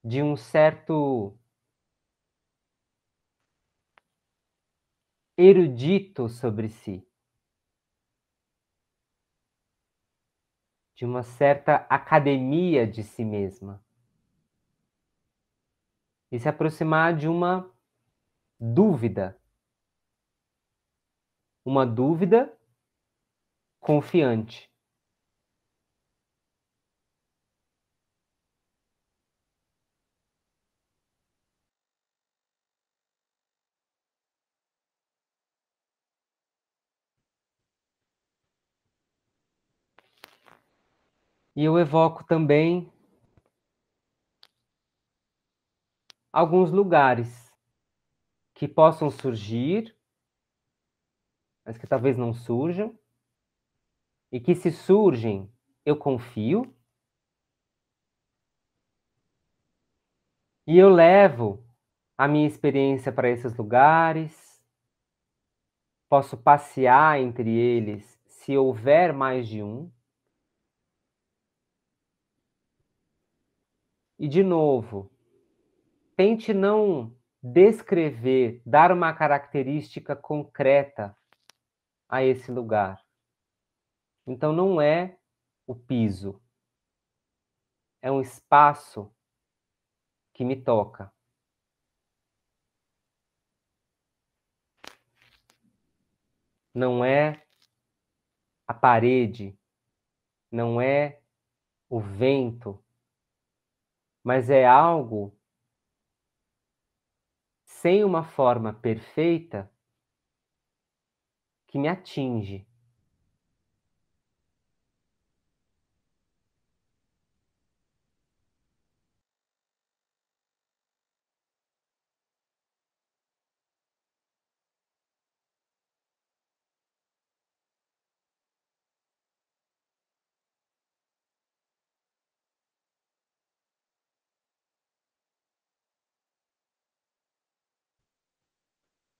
S1: de um certo erudito sobre si, de uma certa academia de si mesma, e se aproximar de uma dúvida confiante. E eu evoco também alguns lugares que possam surgir, mas que talvez não surjam, e que se surgem, eu confio, e eu levo a minha experiência para esses lugares, posso passear entre eles se houver mais de um. E, de novo, tente não descrever, dar uma característica concreta a esse lugar. Então, não é o piso, é um espaço que me toca. Não é a parede, não é o vento, mas é algo sem uma forma perfeita que me atinge.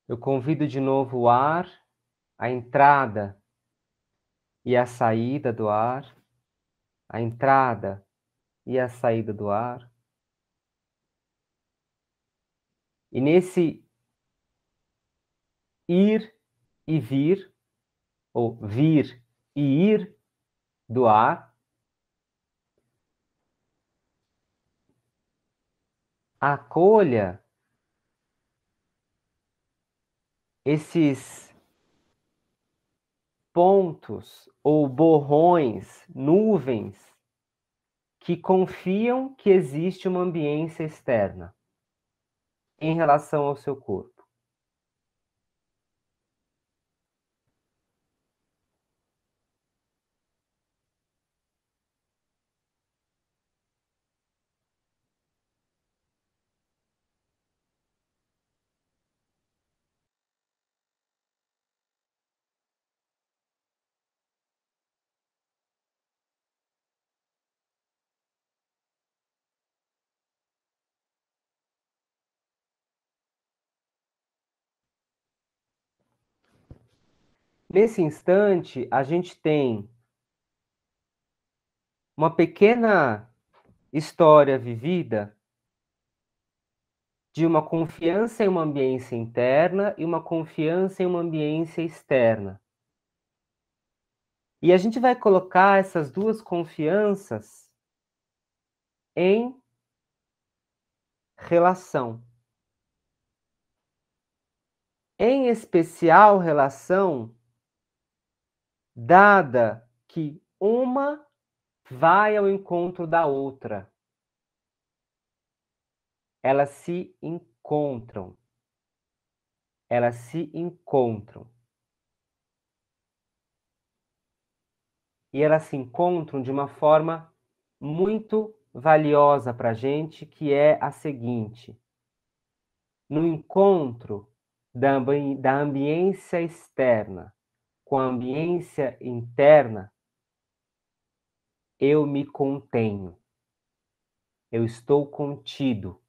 S1: Eu convido de novo o ar, a entrada e a saída do ar, a entrada e a saída do ar. E nesse ir e vir, ou vir e ir do ar, acolha esses pontos ou borrões, nuvens, que confiam que existe uma ambiência externa em relação ao seu corpo. Nesse instante, a gente tem uma pequena história vivida de uma confiança em uma ambiência interna e uma confiança em uma ambiência externa. E a gente vai colocar essas duas confianças em relação. Em especial, relação dada que uma vai ao encontro da outra. Elas se encontram. Elas se encontram. E elas se encontram de uma forma muito valiosa para a gente, que é a seguinte: no encontro da ambiência externa com a ambiência interna, eu me contenho, eu estou contido.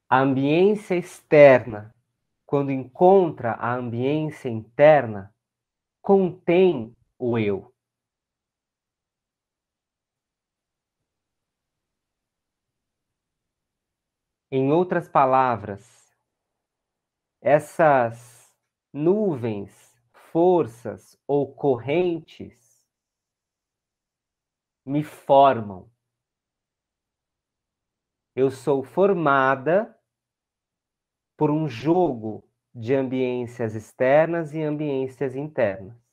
S1: A ambiência externa, quando encontra a ambiência interna, contém o eu. Em outras palavras, essas nuvens, forças ou correntes me formam. Eu sou formada por um jogo de ambiências externas e ambiências internas.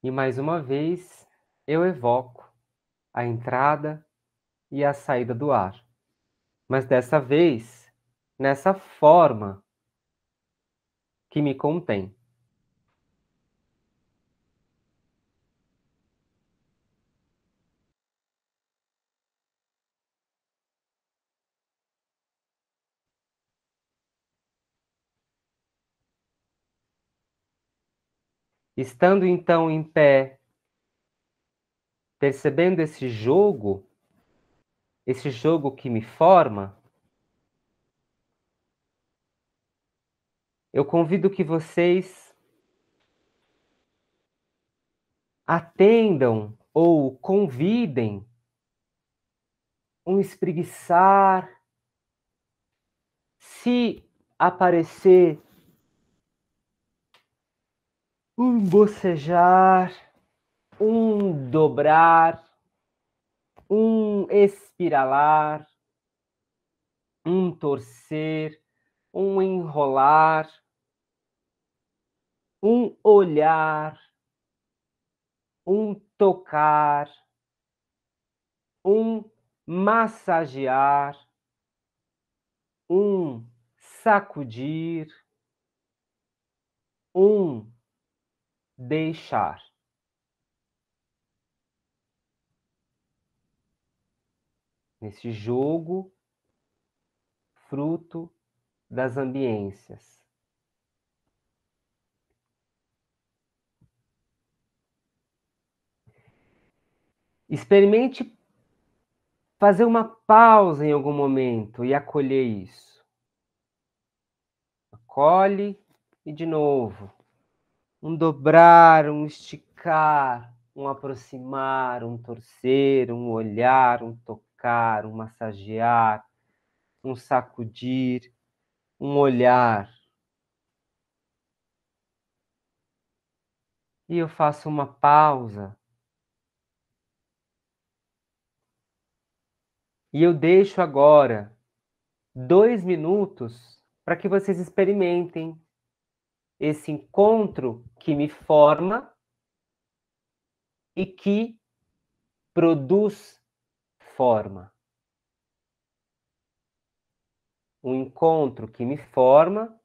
S1: E mais uma vez eu evoco a entrada e a saída do ar, mas dessa vez nessa forma que me contém. Estando então em pé, percebendo esse jogo que me forma, eu convido que vocês atendam ou convidem um espreguiçar, se aparecer um bocejar, um dobrar, um espiralar, um torcer, um enrolar, um olhar, um tocar, um massagear, um sacudir, um deixar. Nesse jogo, fruto das ambiências. Experimente fazer uma pausa em algum momento e acolher isso. Acolhe e de novo. Um dobrar, um esticar, um aproximar, um torcer, um olhar, um tocar, um massagear, um sacudir, um olhar. E eu faço uma pausa. E eu deixo agora 2 minutos para que vocês experimentem esse encontro que me forma e que produz forma. Um encontro que me forma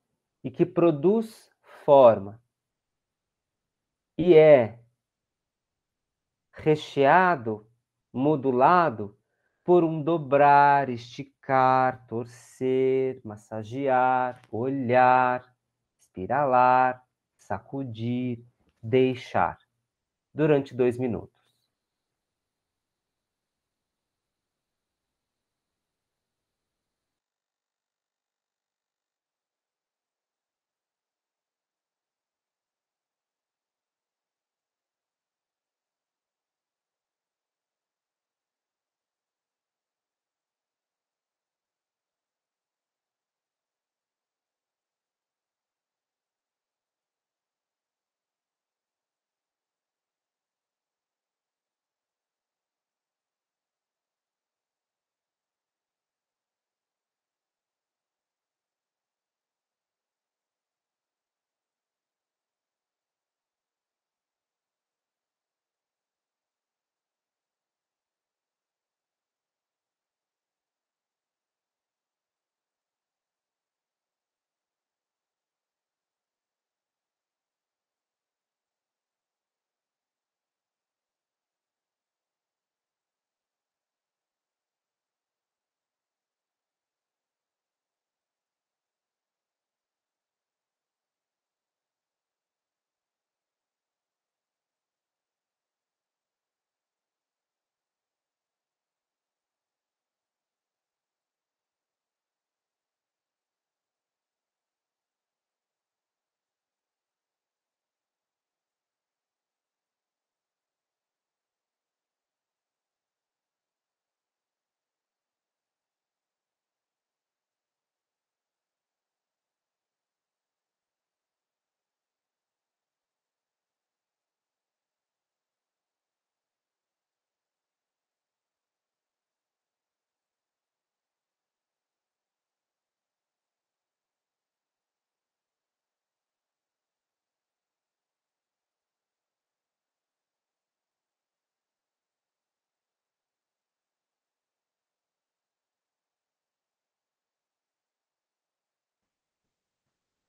S1: e que produz forma. E é recheado, modulado por um dobrar, esticar, torcer, massagear, olhar, espiralar, sacudir, deixar, durante 2 minutos.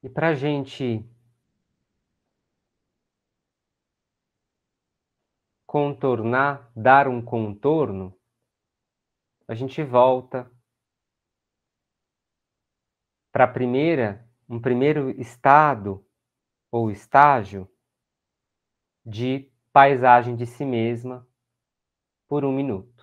S1: E para a gente contornar, dar um contorno, a gente volta para um primeiro estado ou estágio de paisagem de si mesma por 1 minuto.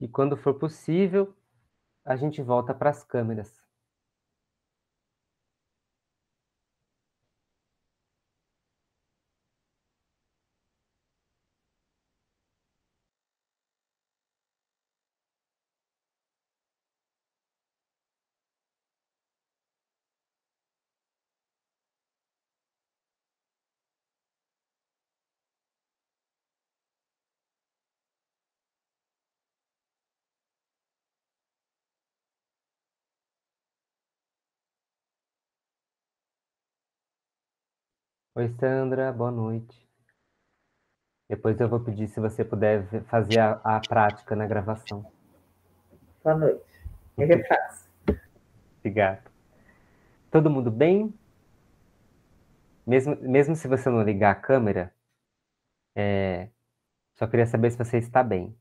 S1: E quando for possível, a gente volta para as câmeras. Oi, Sandra, boa noite. Depois eu vou pedir se você puder fazer a prática na gravação.
S2: Boa noite. Eu refaço.
S1: Obrigado. Todo mundo bem? Mesmo se você não ligar a câmera, só queria saber se você está bem.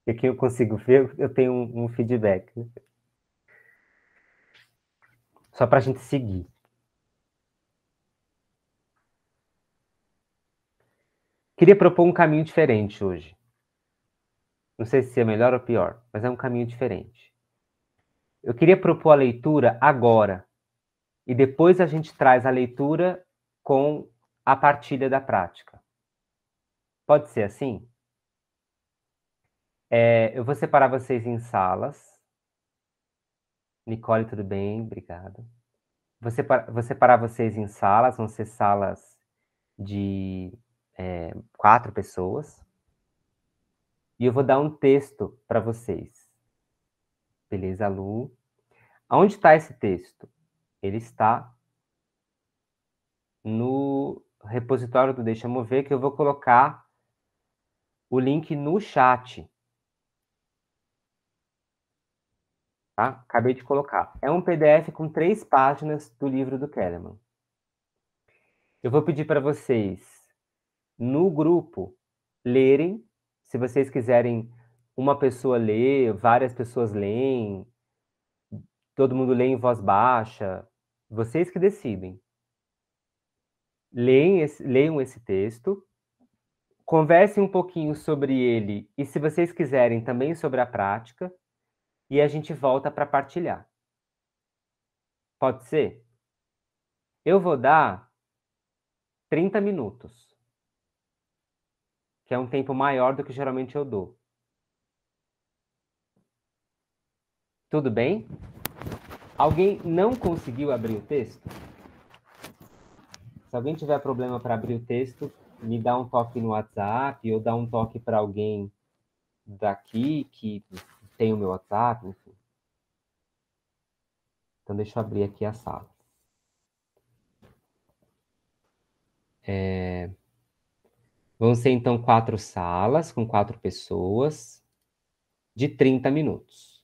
S1: E aqui eu consigo ver, eu tenho um feedback. Né? Só para a gente seguir. Queria propor um caminho diferente hoje. Não sei se é melhor ou pior, mas é um caminho diferente. Eu queria propor a leitura agora. E depois a gente traz a leitura com a partilha da prática. Pode ser assim? Eu vou separar vocês em salas. Nicole, tudo bem? Obrigado. Vou separar vocês em salas, vão ser salas de 4 pessoas. E eu vou dar um texto para vocês. Beleza, Lu? Aonde está esse texto? Ele está no repositório do Deixa Mover, que eu vou colocar o link no chat. Tá? Acabei de colocar. É um PDF com 3 páginas do livro do Kellerman. Eu vou pedir para vocês, no grupo, lerem. Se vocês quiserem uma pessoa ler, várias pessoas leem, todo mundo lê em voz baixa, vocês que decidem. Leiam esse texto, conversem um pouquinho sobre ele e, se vocês quiserem, também sobre a prática, e a gente volta para partilhar. Pode ser? Eu vou dar 30 minutos, que é um tempo maior do que geralmente eu dou. Tudo bem? Alguém não conseguiu abrir o texto? Se alguém tiver problema para abrir o texto, me dá um toque no WhatsApp, ou dá um toque para alguém daqui que tem o meu WhatsApp, enfim. Então, deixa eu abrir aqui a sala. Vão ser, então, 4 salas, com 4 pessoas, de 30 minutos.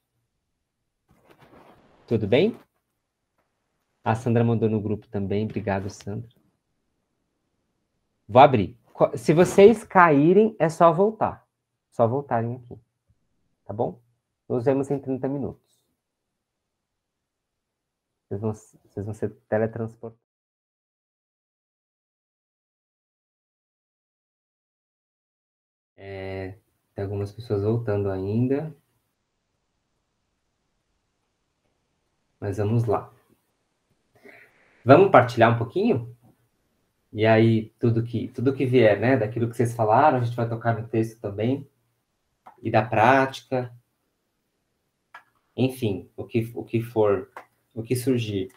S1: Tudo bem? A Sandra mandou no grupo também. Obrigado, Sandra. Vou abrir. Se vocês caírem, é só voltar. Só voltarem aqui. Tá bom? Nos vemos em 30 minutos. Vocês vão ser teletransportados. Tem algumas pessoas voltando ainda. Mas vamos lá. Vamos partilhar um pouquinho? E aí, tudo que vier, né? Daquilo que vocês falaram, a gente vai tocar no texto também. E da prática. Enfim, o que for, o que surgir.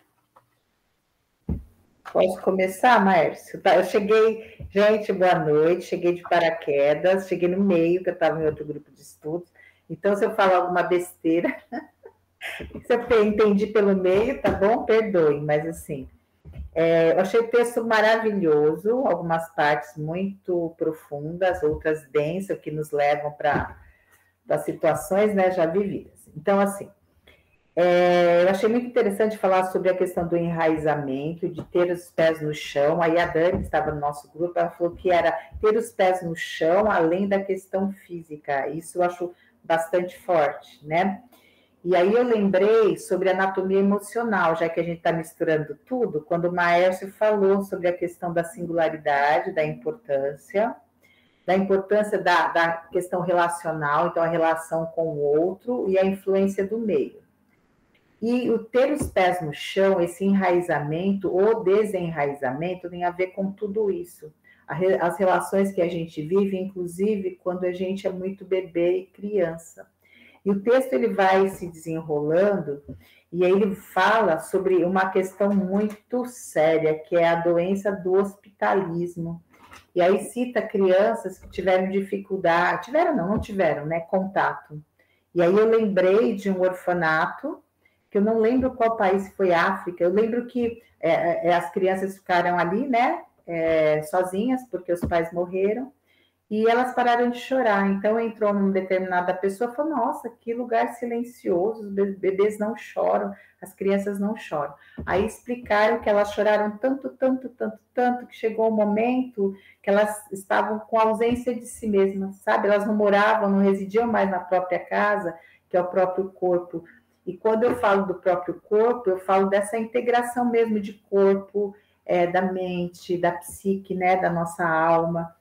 S3: Posso começar, Márcio? Tá, eu cheguei, gente, boa noite, cheguei de paraquedas, cheguei no meio, que eu estava em outro grupo de estudos, então se eu falar alguma besteira, se eu entendi pelo meio, tá bom? Perdoe, mas assim, eu achei o texto maravilhoso, algumas partes muito profundas, outras densas, que nos levam para situações, né, já vividas. Então, assim, eu achei muito interessante falar sobre a questão do enraizamento, de ter os pés no chão. Aí a Dani, que estava no nosso grupo, ela falou que era ter os pés no chão, além da questão física. Isso eu acho bastante forte, né? E aí eu lembrei sobre anatomia emocional, já que a gente está misturando tudo, quando o Maércio falou sobre a questão da singularidade, da importância da questão relacional, então a relação com o outro e a influência do meio. E o ter os pés no chão, esse enraizamento ou desenraizamento, tem a ver com tudo isso. As relações que a gente vive, inclusive quando a gente é muito bebê e criança. E o texto ele vai se desenrolando e aí ele fala sobre uma questão muito séria, que é a doença do hospitalismo. E aí cita crianças que tiveram dificuldade, não tiveram, né, contato. E aí eu lembrei de um orfanato, que eu não lembro qual país foi, África. Eu lembro que as crianças ficaram ali, né, sozinhas, porque os pais morreram, e elas pararam de chorar. Então entrou numa determinada pessoa e falou: nossa, que lugar silencioso, os bebês não choram, as crianças não choram. Aí explicaram que elas choraram tanto, que chegou um momento que elas estavam com ausência de si mesmas, sabe? Elas não moravam, não residiam mais na própria casa, que é o próprio corpo. E quando eu falo do próprio corpo, eu falo dessa integração mesmo de corpo, da mente, da psique, né, da nossa alma.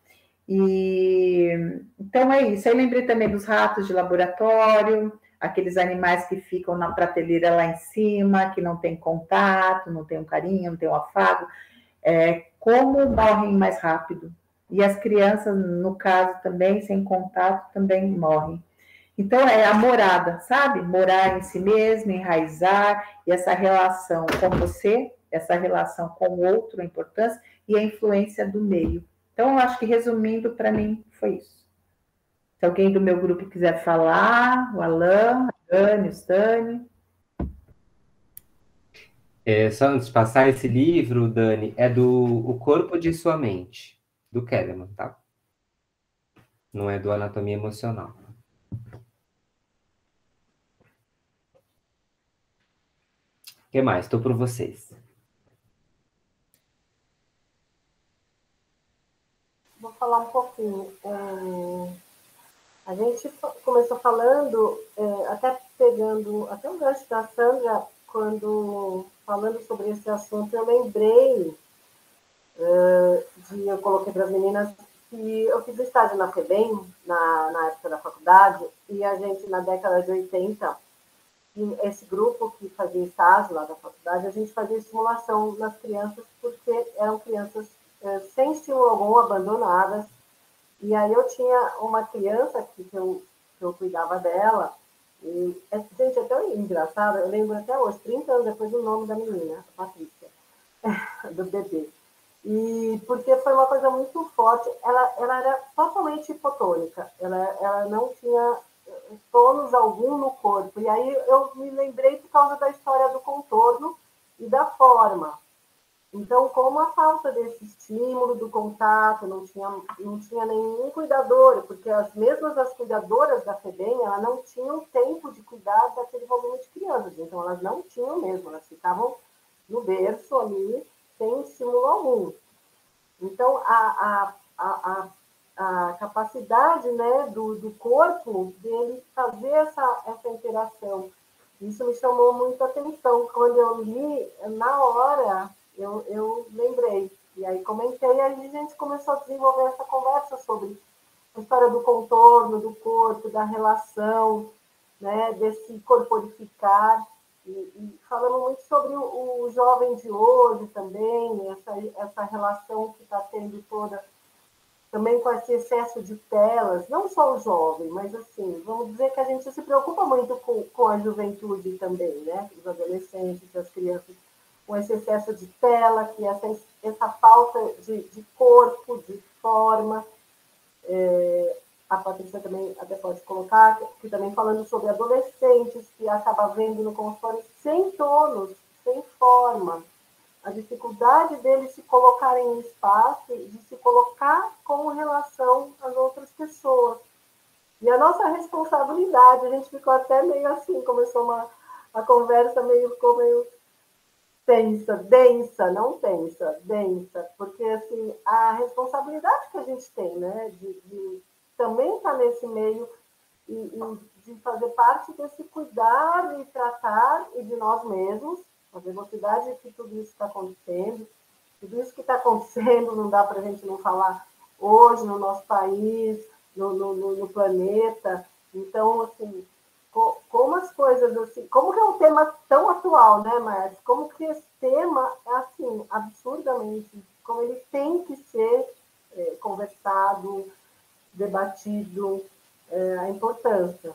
S3: E então é isso. Eu lembrei também dos ratos de laboratório, aqueles animais que ficam na prateleira lá em cima, que não tem contato, não tem um carinho, não tem um afago, como morrem mais rápido. E as crianças, no caso também, sem contato, também morrem. Então, é a morada, sabe? Morar em si mesmo, enraizar, e essa relação com você, essa relação com o outro, a importância, e a influência do meio. Então, eu acho que, resumindo, para mim, foi isso. Se alguém do meu grupo quiser falar, o Alain, a Dani, o Stani.
S1: Só antes de passar, esse livro, Dani, é do O Corpo de Sua Mente, do Kahneman, tá? Não é do Anatomia Emocional. O que mais? Estou por vocês.
S4: Vou falar um pouquinho. A gente começou falando, até pegando até um gancho da Sandra, quando falando sobre esse assunto, eu lembrei eu coloquei para as meninas que eu fiz estágio na FEBEM, na época da faculdade, e a gente, na década de 80, esse grupo que fazia estágio lá da faculdade, a gente fazia estimulação nas crianças, porque eram crianças sem estímulo algum, abandonadas. E aí eu tinha uma criança que eu cuidava dela, e, gente, é tão engraçado, eu lembro até hoje, 30 anos depois do nome da menina, a Patrícia, do bebê. E porque foi uma coisa muito forte, ela era totalmente hipotônica, ela não tinha tônus algum no corpo. E aí eu me lembrei por causa da história do contorno e da forma. Então, como a falta desse estímulo do contato, não tinha nenhum cuidador, porque as cuidadoras da FEBEM, elas não tinham tempo de cuidar daquele volume de crianças. Então, elas não tinham mesmo, elas ficavam no berço ali, sem estímulo algum. Então, a capacidade, né, do corpo dele fazer essa interação. Isso me chamou muita atenção. Quando eu li, na hora, eu lembrei. E aí comentei, e aí a gente começou a desenvolver essa conversa sobre a história do contorno, do corpo, da relação, né, desse corporificar, e falando muito sobre o jovem de hoje também, essa relação que está tendo toda, também com esse excesso de telas, não só o jovem, mas assim, vamos dizer que a gente se preocupa muito com a juventude também, né, os adolescentes, as crianças, com esse excesso de tela, que essa falta de corpo, de forma. A Patrícia também até pode colocar, que também falando sobre adolescentes que acaba vendo no consultório sem tônus, sem forma, a dificuldade deles se colocarem em espaço, de se colocar com relação às outras pessoas. E a nossa responsabilidade, a gente ficou até meio assim, começou a conversa ficou meio densa, não tensa, densa, porque assim, a responsabilidade que a gente tem, né, de também estar nesse meio e de fazer parte desse cuidar e tratar e de nós mesmos, a velocidade que tudo isso está acontecendo, tudo isso que está acontecendo não dá para a gente não falar hoje no nosso país, no planeta. Então, assim, como as coisas, assim, como que é um tema tão atual, né, Marcos? Como que esse tema é, assim, absurdamente, como ele tem que ser conversado, debatido, a importância.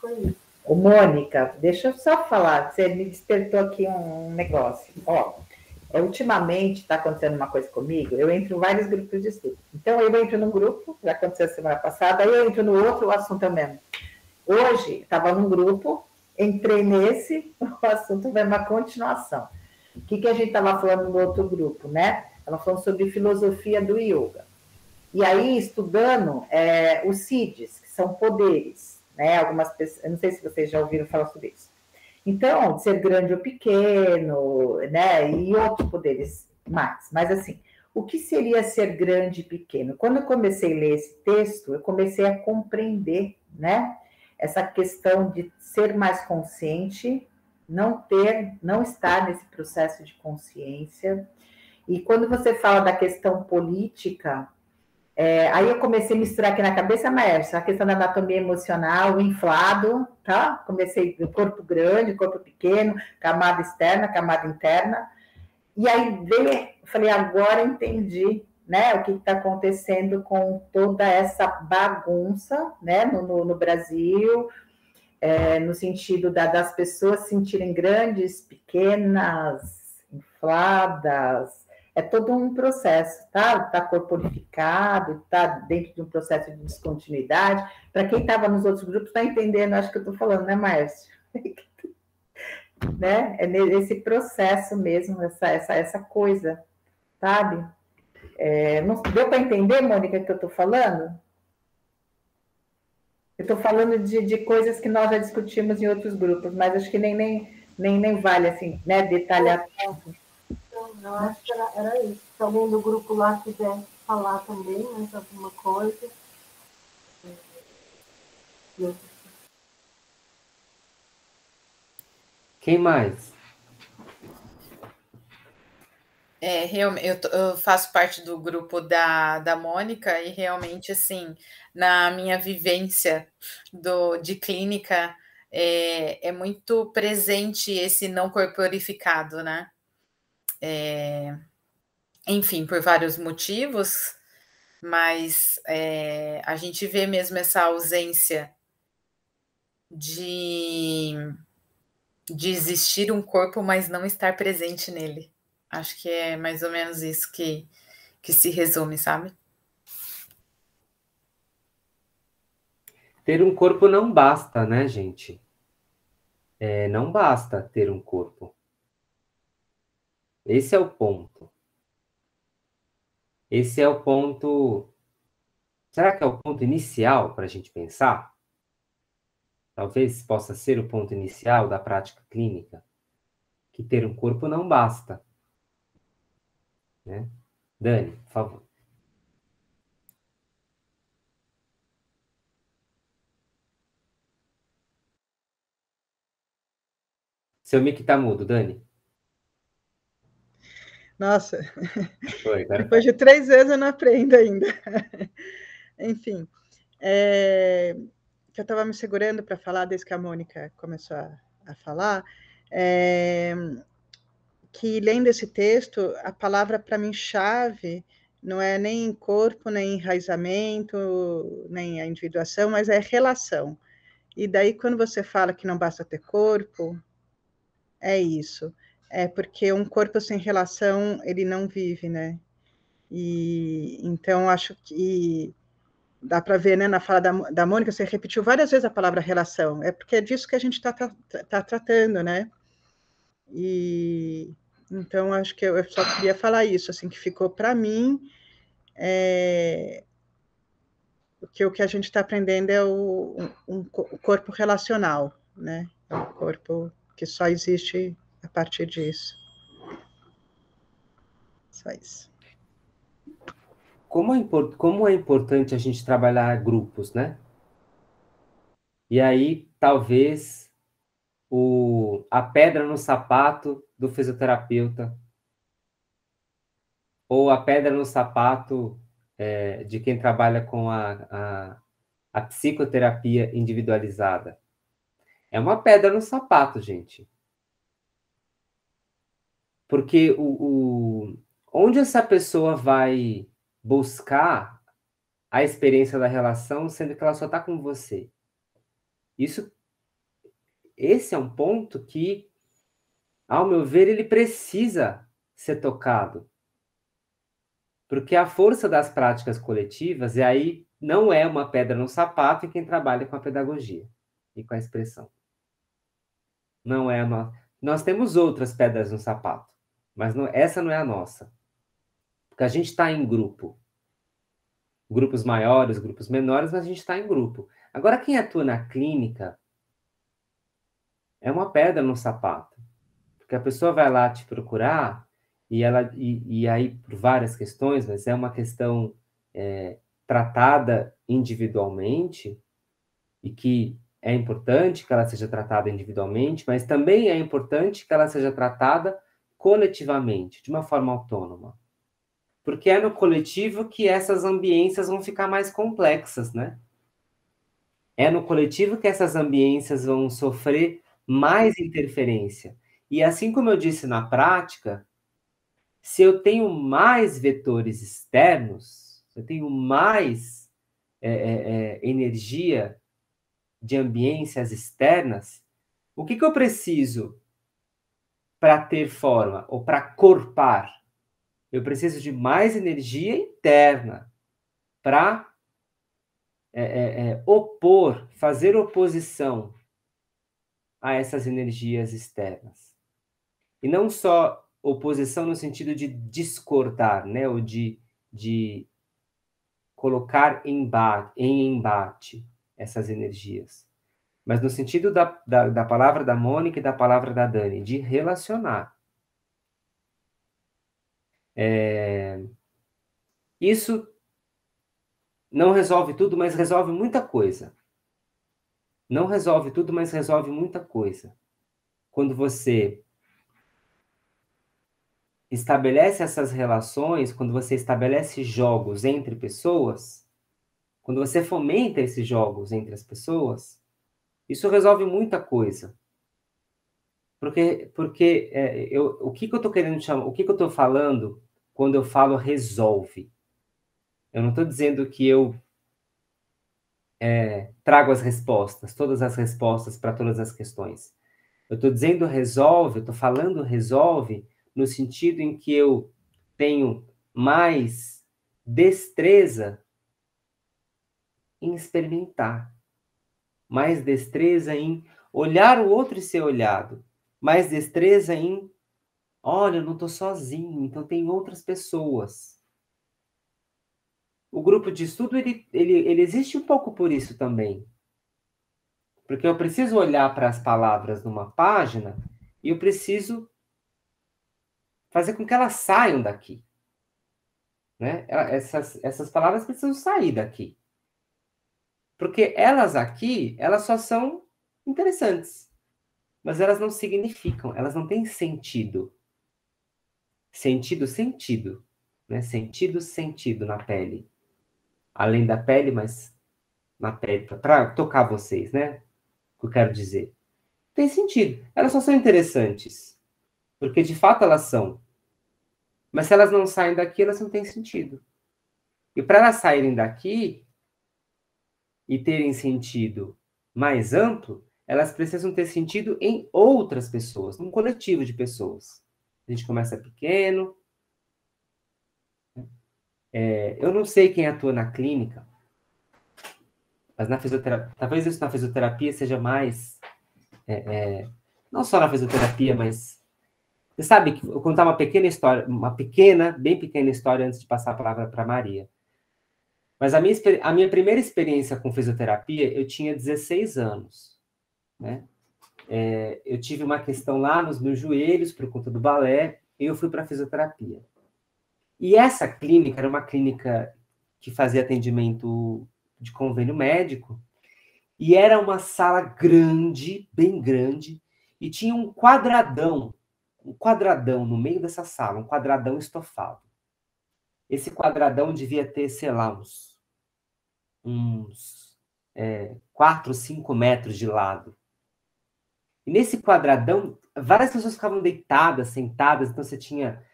S4: Foi isso.
S3: Ô, Mônica, deixa eu só falar, você me despertou aqui um negócio. Ó, ultimamente está acontecendo uma coisa comigo, eu entro em vários grupos de estudo. Então, eu entro num grupo, já aconteceu a semana passada, aí eu entro no outro, o assunto é o mesmo. Hoje, estava num grupo, entrei nesse, o assunto vai uma continuação. O que a gente estava falando no outro grupo, né? Ela falando sobre filosofia do yoga. E aí, estudando os siddhis, que são poderes, né? Algumas pessoas, eu não sei se vocês já ouviram falar sobre isso. Então, de ser grande ou pequeno, né? E outros poderes mais. Mas, assim, o que seria ser grande e pequeno? Quando eu comecei a ler esse texto, eu comecei a compreender, né? Essa questão de ser mais consciente, não estar nesse processo de consciência. E quando você fala da questão política, aí eu comecei a misturar aqui na cabeça, Maércio, a questão da anatomia emocional, o inflado, tá? Comecei do corpo grande, corpo pequeno, camada externa, camada interna. E aí veio, falei, agora entendi, né, o que está acontecendo com toda essa bagunça, né, no Brasil, no sentido das pessoas se sentirem grandes, pequenas, infladas. É todo um processo, tá? Está corporificado, está dentro de um processo de descontinuidade. Para quem estava nos outros grupos, está entendendo, acho que eu estou falando, né, Márcio? Né? É nesse processo mesmo, essa coisa, sabe? Não deu para entender, Mônica, o que eu estou falando? Eu estou falando de coisas que nós já discutimos em outros grupos, mas acho que nem vale assim, né, detalhar tanto.
S4: Eu acho que era isso. Se alguém do grupo lá quiser falar também, mais alguma coisa.
S1: Quem mais?
S2: Realmente, eu faço parte do grupo da Mônica e realmente, assim, na minha vivência de clínica, é muito presente esse não corporificado, né? Enfim, por vários motivos, mas a gente vê mesmo essa ausência de existir um corpo, mas não estar presente nele. Acho que é mais ou menos isso que se resume, sabe?
S1: Ter um corpo não basta, né, gente? Não basta ter um corpo. Esse é o ponto. Esse é o ponto. Será que é o ponto inicial para a gente pensar? Talvez possa ser o ponto inicial da prática clínica, que ter um corpo não basta. né? Dani, por favor. Seu mic tá mudo, Dani.
S5: Nossa,
S1: Oi,
S5: depois de 3 vezes eu não aprendo ainda. Enfim, que eu estava me segurando para falar desde que a Mônica começou a falar, que lendo esse texto, a palavra para mim chave não é nem corpo, nem enraizamento, nem a individuação, mas é relação. E daí, quando você fala que não basta ter corpo, é isso. É porque um corpo sem relação, ele não vive, né? E então acho que dá para ver, né, na fala da Mônica, você repetiu várias vezes a palavra relação. É porque é disso que a gente está tratando, né? E então acho que eu só queria falar isso, assim, que ficou para mim que o que a gente está aprendendo é o corpo relacional, né? É um corpo que só existe a partir disso. Só isso.
S1: Como é importante a gente trabalhar grupos, né? E aí, talvez, a pedra no sapato do fisioterapeuta, ou a pedra no sapato de quem trabalha com a psicoterapia individualizada. É uma pedra no sapato, gente. Porque onde essa pessoa vai buscar a experiência da relação, sendo que ela só está com você? Esse é um ponto que, ao meu ver, ele precisa ser tocado. Porque a força das práticas coletivas, e aí não é uma pedra no sapato em quem trabalha com a pedagogia e com a expressão. Não é nós temos outras pedras no sapato, mas essa não é a nossa. Porque a gente está em grupo. Grupos maiores, grupos menores, mas a gente está em grupo. Agora, quem atua na clínica é uma pedra no sapato. Porque a pessoa vai lá te procurar e aí por várias questões, mas é uma questão tratada individualmente e que é importante que ela seja tratada individualmente, mas também é importante que ela seja tratada coletivamente, de uma forma autônoma. Porque é no coletivo que essas ambiências vão ficar mais complexas, né? É no coletivo que essas ambiências vão sofrer mais interferência. E assim como eu disse na prática, se eu tenho mais vetores externos, se eu tenho mais energia de ambiências externas, o que eu preciso para ter forma ou para corpar? Eu preciso de mais energia interna para fazer oposição a essas energias externas. E não só oposição no sentido de discordar, né? Ou de colocar em embate essas energias. Mas no sentido da palavra da Mônica e da palavra da Dani, de relacionar. Isso não resolve tudo, mas resolve muita coisa. Não resolve tudo, mas resolve muita coisa. Quando você estabelece essas relações, quando você estabelece jogos entre pessoas, quando você fomenta esses jogos entre as pessoas, isso resolve muita coisa. Porque o que eu estou querendo chamar, o que eu estou falando quando eu falo resolve? Eu não estou dizendo que eu trago as respostas, todas as respostas para todas as questões. Eu estou dizendo resolve, eu estou falando resolve no sentido em que eu tenho mais destreza em experimentar, mais destreza em olhar o outro e ser olhado, mais destreza em, olha, eu não estou sozinho, então tem outras pessoas. O grupo de estudo, ele existe um pouco por isso também. Porque eu preciso olhar para as palavras numa página e eu preciso fazer com que elas saiam daqui. né? Essas palavras precisam sair daqui. Porque elas aqui, elas só são interessantes. Mas elas não significam, elas não têm sentido. Sentido, né? Sentido na pele. Além da pele, mas na pele, para tocar vocês, né? O que eu quero dizer. Tem sentido. Elas só são interessantes. Porque, de fato, elas são. Mas se elas não saem daqui, elas não têm sentido. E para elas saírem daqui e terem sentido mais amplo, elas precisam ter sentido em outras pessoas, num coletivo de pessoas. A gente começa pequeno. Eu não sei quem atua na clínica, mas na fisioterapia, talvez isso na fisioterapia seja mais... não só na fisioterapia, mas... Você sabe que eu vou contar uma pequena história, bem pequena história antes de passar a palavra para Maria. Mas a minha primeira experiência com fisioterapia, eu tinha 16 anos, né? Eu tive uma questão lá nos meus joelhos por conta do balé, e eu fui para a fisioterapia. E essa clínica era uma clínica que fazia atendimento de convênio médico, e era uma sala grande, bem grande, e tinha um quadradão no meio dessa sala, um quadradão estofado. Esse quadradão devia ter, sei lá, uns 4, 5 metros de lado. E nesse quadradão, várias pessoas ficavam deitadas, sentadas, então você tinha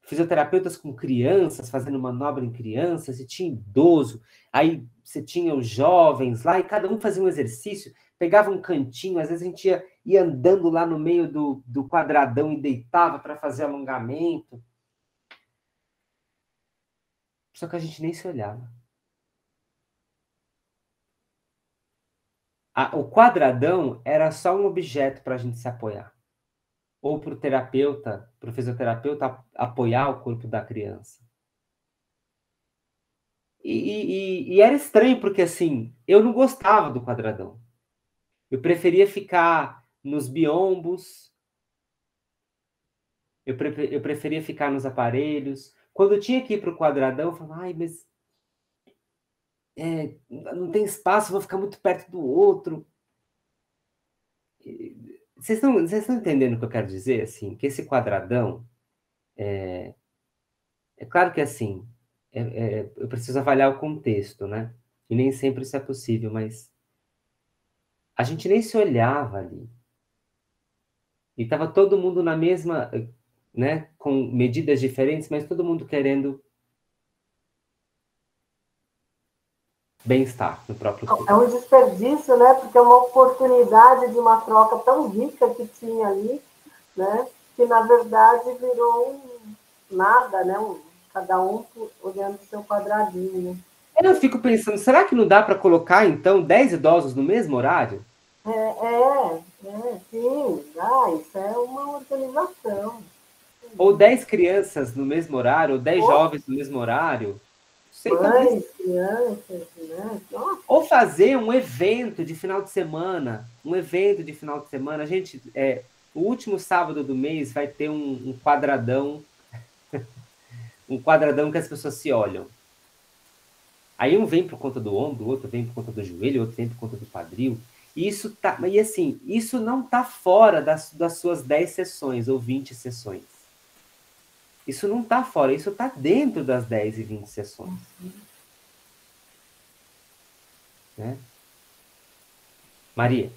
S1: fisioterapeutas com crianças, fazendo manobra em crianças, e tinha idoso, aí você tinha os jovens lá, e cada um fazia um exercício, pegava um cantinho, às vezes a gente ia andando lá no meio do quadradão e deitava para fazer alongamento. Só que a gente nem se olhava. O quadradão era só um objeto para a gente se apoiar. Ou para o fisioterapeuta apoiar o corpo da criança. E era estranho, porque assim, eu não gostava do quadradão. Eu preferia ficar nos biombos. Eu preferia ficar nos aparelhos. Quando eu tinha que ir para o quadradão, eu falava, ai, mas não tem espaço, vou ficar muito perto do outro. Vocês estão entendendo o que eu quero dizer? Assim, que esse quadradão, é claro que assim, eu preciso avaliar o contexto, né? E nem sempre isso é possível, mas a gente nem se olhava ali. E estava todo mundo na mesma, né? Com medidas diferentes, mas todo mundo querendo bem-estar no próprio corpo.
S4: É um desperdício, né? Porque é uma oportunidade de uma troca tão rica que tinha ali, né? Que, na verdade, virou nada, né? Cada um olhando o seu quadradinho. Né?
S1: Eu fico pensando, será que não dá para colocar, então, 10 idosos no mesmo horário?
S4: Sim, isso é uma organização.
S1: Ou 10 crianças no mesmo horário, ou 10 jovens no mesmo horário.
S4: Mães, crianças, né? Nossa.
S1: Ou fazer um evento de final de semana. Gente, o último sábado do mês vai ter um quadradão, um quadradão que as pessoas se olham. Aí um vem por conta do ombro, o outro vem por conta do joelho, o outro vem por conta do quadril. E assim, isso não está fora das suas 10 sessões ou 20 sessões. Isso não está fora, isso está dentro das 10 e 20 sessões. Né? Maria.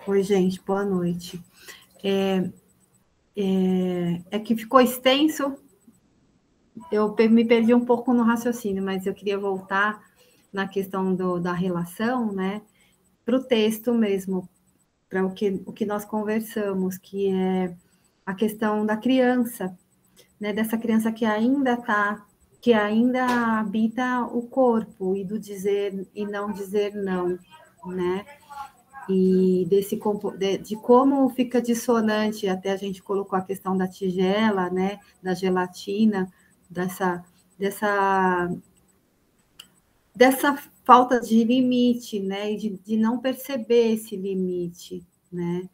S6: Oi, gente, boa noite. É que ficou extenso, eu me perdi um pouco no raciocínio, mas eu queria voltar na questão da relação, né, para o texto mesmo, para o que nós conversamos, que é a questão da criança, né, dessa criança que ainda habita o corpo, e do dizer e não dizer não, né, e de como fica dissonante, até a gente colocou a questão da tigela, né, da gelatina, dessa falta de limite, né, e de não perceber esse limite, né,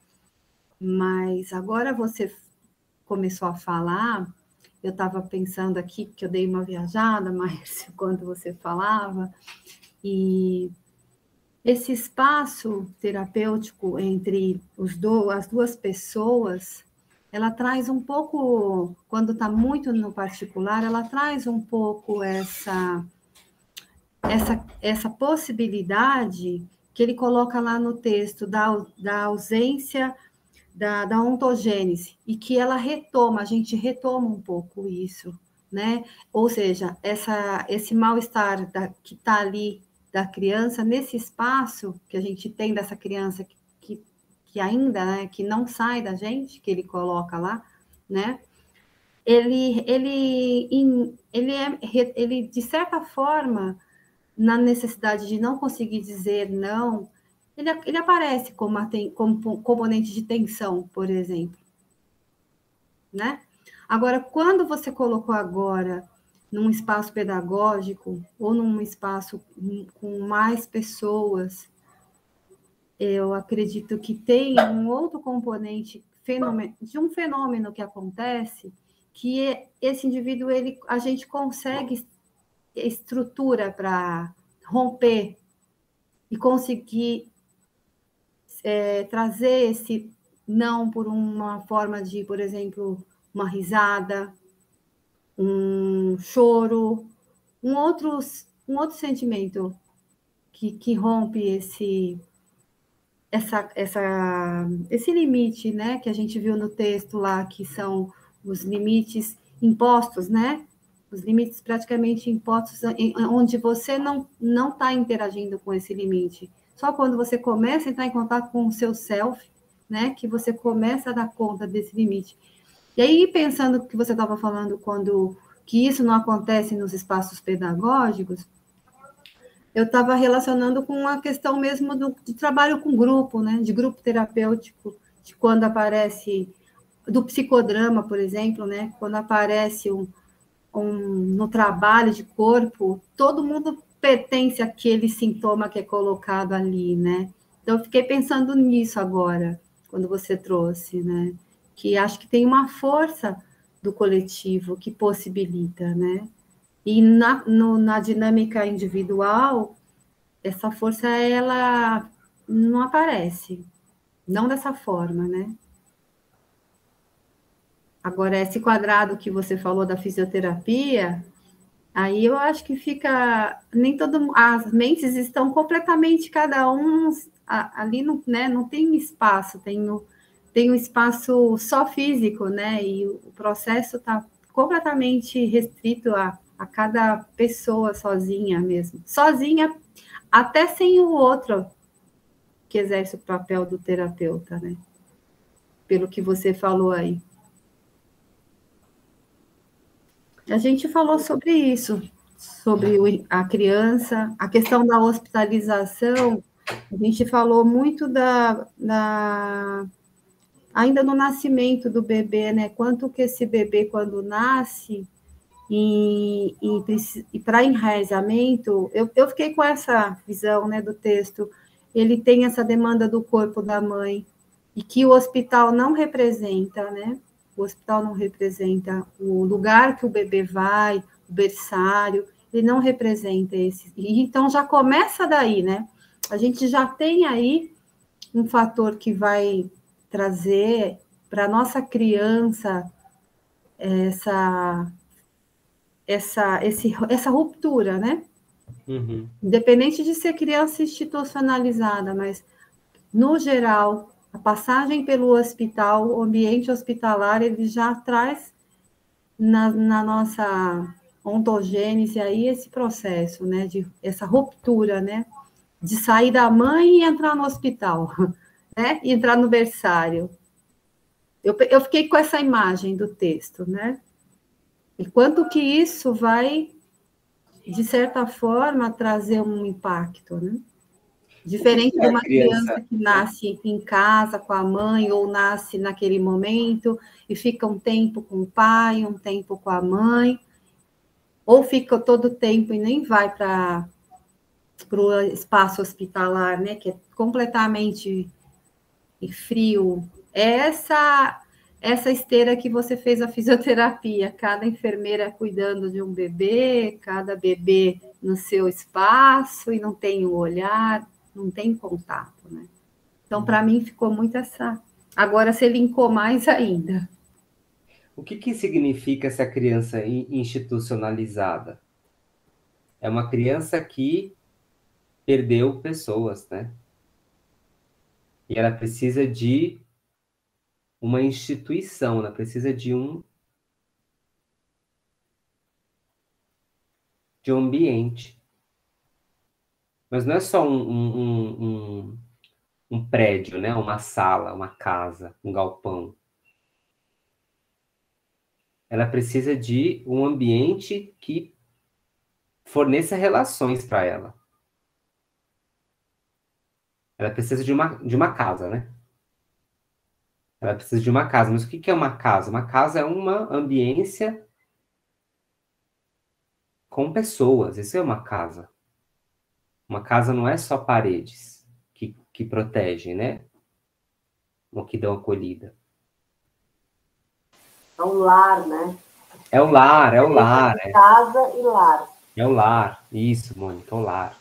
S6: Mas agora você começou a falar, eu estava pensando aqui, que eu dei uma viajada, Márcio, quando você falava, e esse espaço terapêutico entre as duas pessoas, ela traz um pouco, quando está muito no particular, ela traz um pouco essa possibilidade que ele coloca lá no texto da ausência da ontogênese, e que ela retoma, a gente retoma um pouco isso, né? Ou seja, esse mal-estar que está ali da criança, nesse espaço que a gente tem dessa criança que ainda, né, que não sai da gente, que ele coloca lá, né? Ele de certa forma, na necessidade de não conseguir dizer não, ele aparece como componente de tensão, por exemplo, né? Agora, quando você colocou agora num espaço pedagógico ou num espaço com mais pessoas, eu acredito que tem um outro componente de um fenômeno que acontece, que esse indivíduo, a gente consegue estrutura para romper e conseguir trazer esse não por uma forma de, por exemplo, uma risada, um choro, um outro sentimento que rompe esse limite, né, que a gente viu no texto lá, que são os limites impostos, né? Os limites praticamente impostos, onde você não está interagindo com esse limite. Só quando você começa a entrar em contato com o seu self, né, que você começa a dar conta desse limite. E aí, pensando que você estava falando que isso não acontece nos espaços pedagógicos, eu estava relacionando com a questão mesmo de trabalho com grupo, né, de grupo terapêutico, de quando aparece, do psicodrama, por exemplo, né, quando aparece no trabalho de corpo, todo mundo pertence àquele sintoma que é colocado ali, né? Então, eu fiquei pensando nisso agora, quando você trouxe, né? Que acho que tem uma força do coletivo que possibilita, né? E na dinâmica individual, essa força, ela não aparece, não dessa forma, né? Agora, esse quadrado que você falou da fisioterapia, aí eu acho que fica, as mentes estão completamente, cada um ali, né, não tem espaço, tem um espaço só físico, né, e o processo está completamente restrito a cada pessoa sozinha mesmo, sozinha, até sem o outro que exerce o papel do terapeuta, né, pelo que você falou aí. A gente falou sobre isso, sobre a criança, a questão da hospitalização, a gente falou muito ainda no nascimento do bebê, né? Quanto que esse bebê, quando nasce, e para enraizamento, eu fiquei com essa visão, né, do texto, ele tem essa demanda do corpo da mãe, e que o hospital não representa, né? O hospital não representa o lugar que o bebê vai, o berçário, ele não representa esse. E então já começa daí, né? A gente já tem aí um fator que vai trazer para a nossa criança essa ruptura, né?
S1: Uhum.
S6: Independente de ser criança institucionalizada, mas, no geral, a passagem pelo hospital, o ambiente hospitalar, ele já traz na nossa ontogênese aí esse processo, né, essa ruptura, né, de sair da mãe e entrar no hospital, né, e entrar no berçário. Eu fiquei com essa imagem do texto, né, e quanto que isso vai, de certa forma, trazer um impacto, né? Diferente de uma criança que nasce em casa com a mãe, ou nasce naquele momento e fica um tempo com o pai, um tempo com a mãe, ou fica todo o tempo e nem vai para o espaço hospitalar, né, que é completamente frio, essa esteira que você fez a fisioterapia, cada enfermeira cuidando de um bebê, cada bebê no seu espaço, e não tem o olhar, não tem contato, né? Então, para mim, ficou muito essa... Agora, você linkou mais ainda.
S1: O que significa essa criança institucionalizada? É uma criança que perdeu pessoas, né? E ela precisa de uma instituição, ela precisa de um ambiente. Mas não é só um prédio, né? Uma sala, uma casa, um galpão. Ela precisa de um ambiente que forneça relações para ela. Ela precisa de uma casa, né? Ela precisa de uma casa. Mas o que é uma casa? Uma casa é uma ambiência com pessoas. Isso é uma casa. Uma casa não é só paredes que protegem, né? Ou que dão acolhida.
S4: É um lar, né?
S1: É o lar, é o lar.
S4: Casa e lar.
S1: É o lar. Isso, Mônica, é o lar.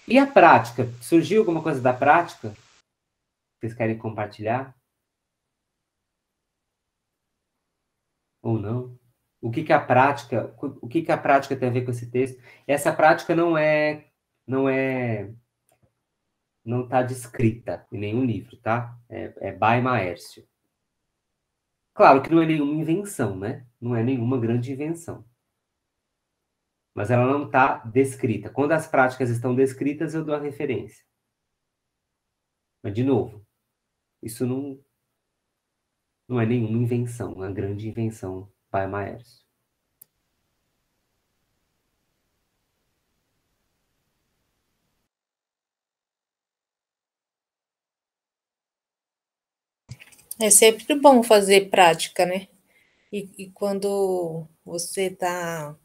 S1: E a prática? Surgiu alguma coisa da prática? Vocês querem compartilhar? Ou não? O que a prática tem a ver com esse texto? Essa prática não está descrita em nenhum livro, tá? É by Maércio. Claro que não é nenhuma invenção, né? Não é nenhuma grande invenção. Mas ela não está descrita. Quando as práticas estão descritas, eu dou a referência. Mas, de novo, isso não é nenhuma invenção, uma grande invenção by Maércio.
S2: É sempre bom fazer prática, né? E quando você está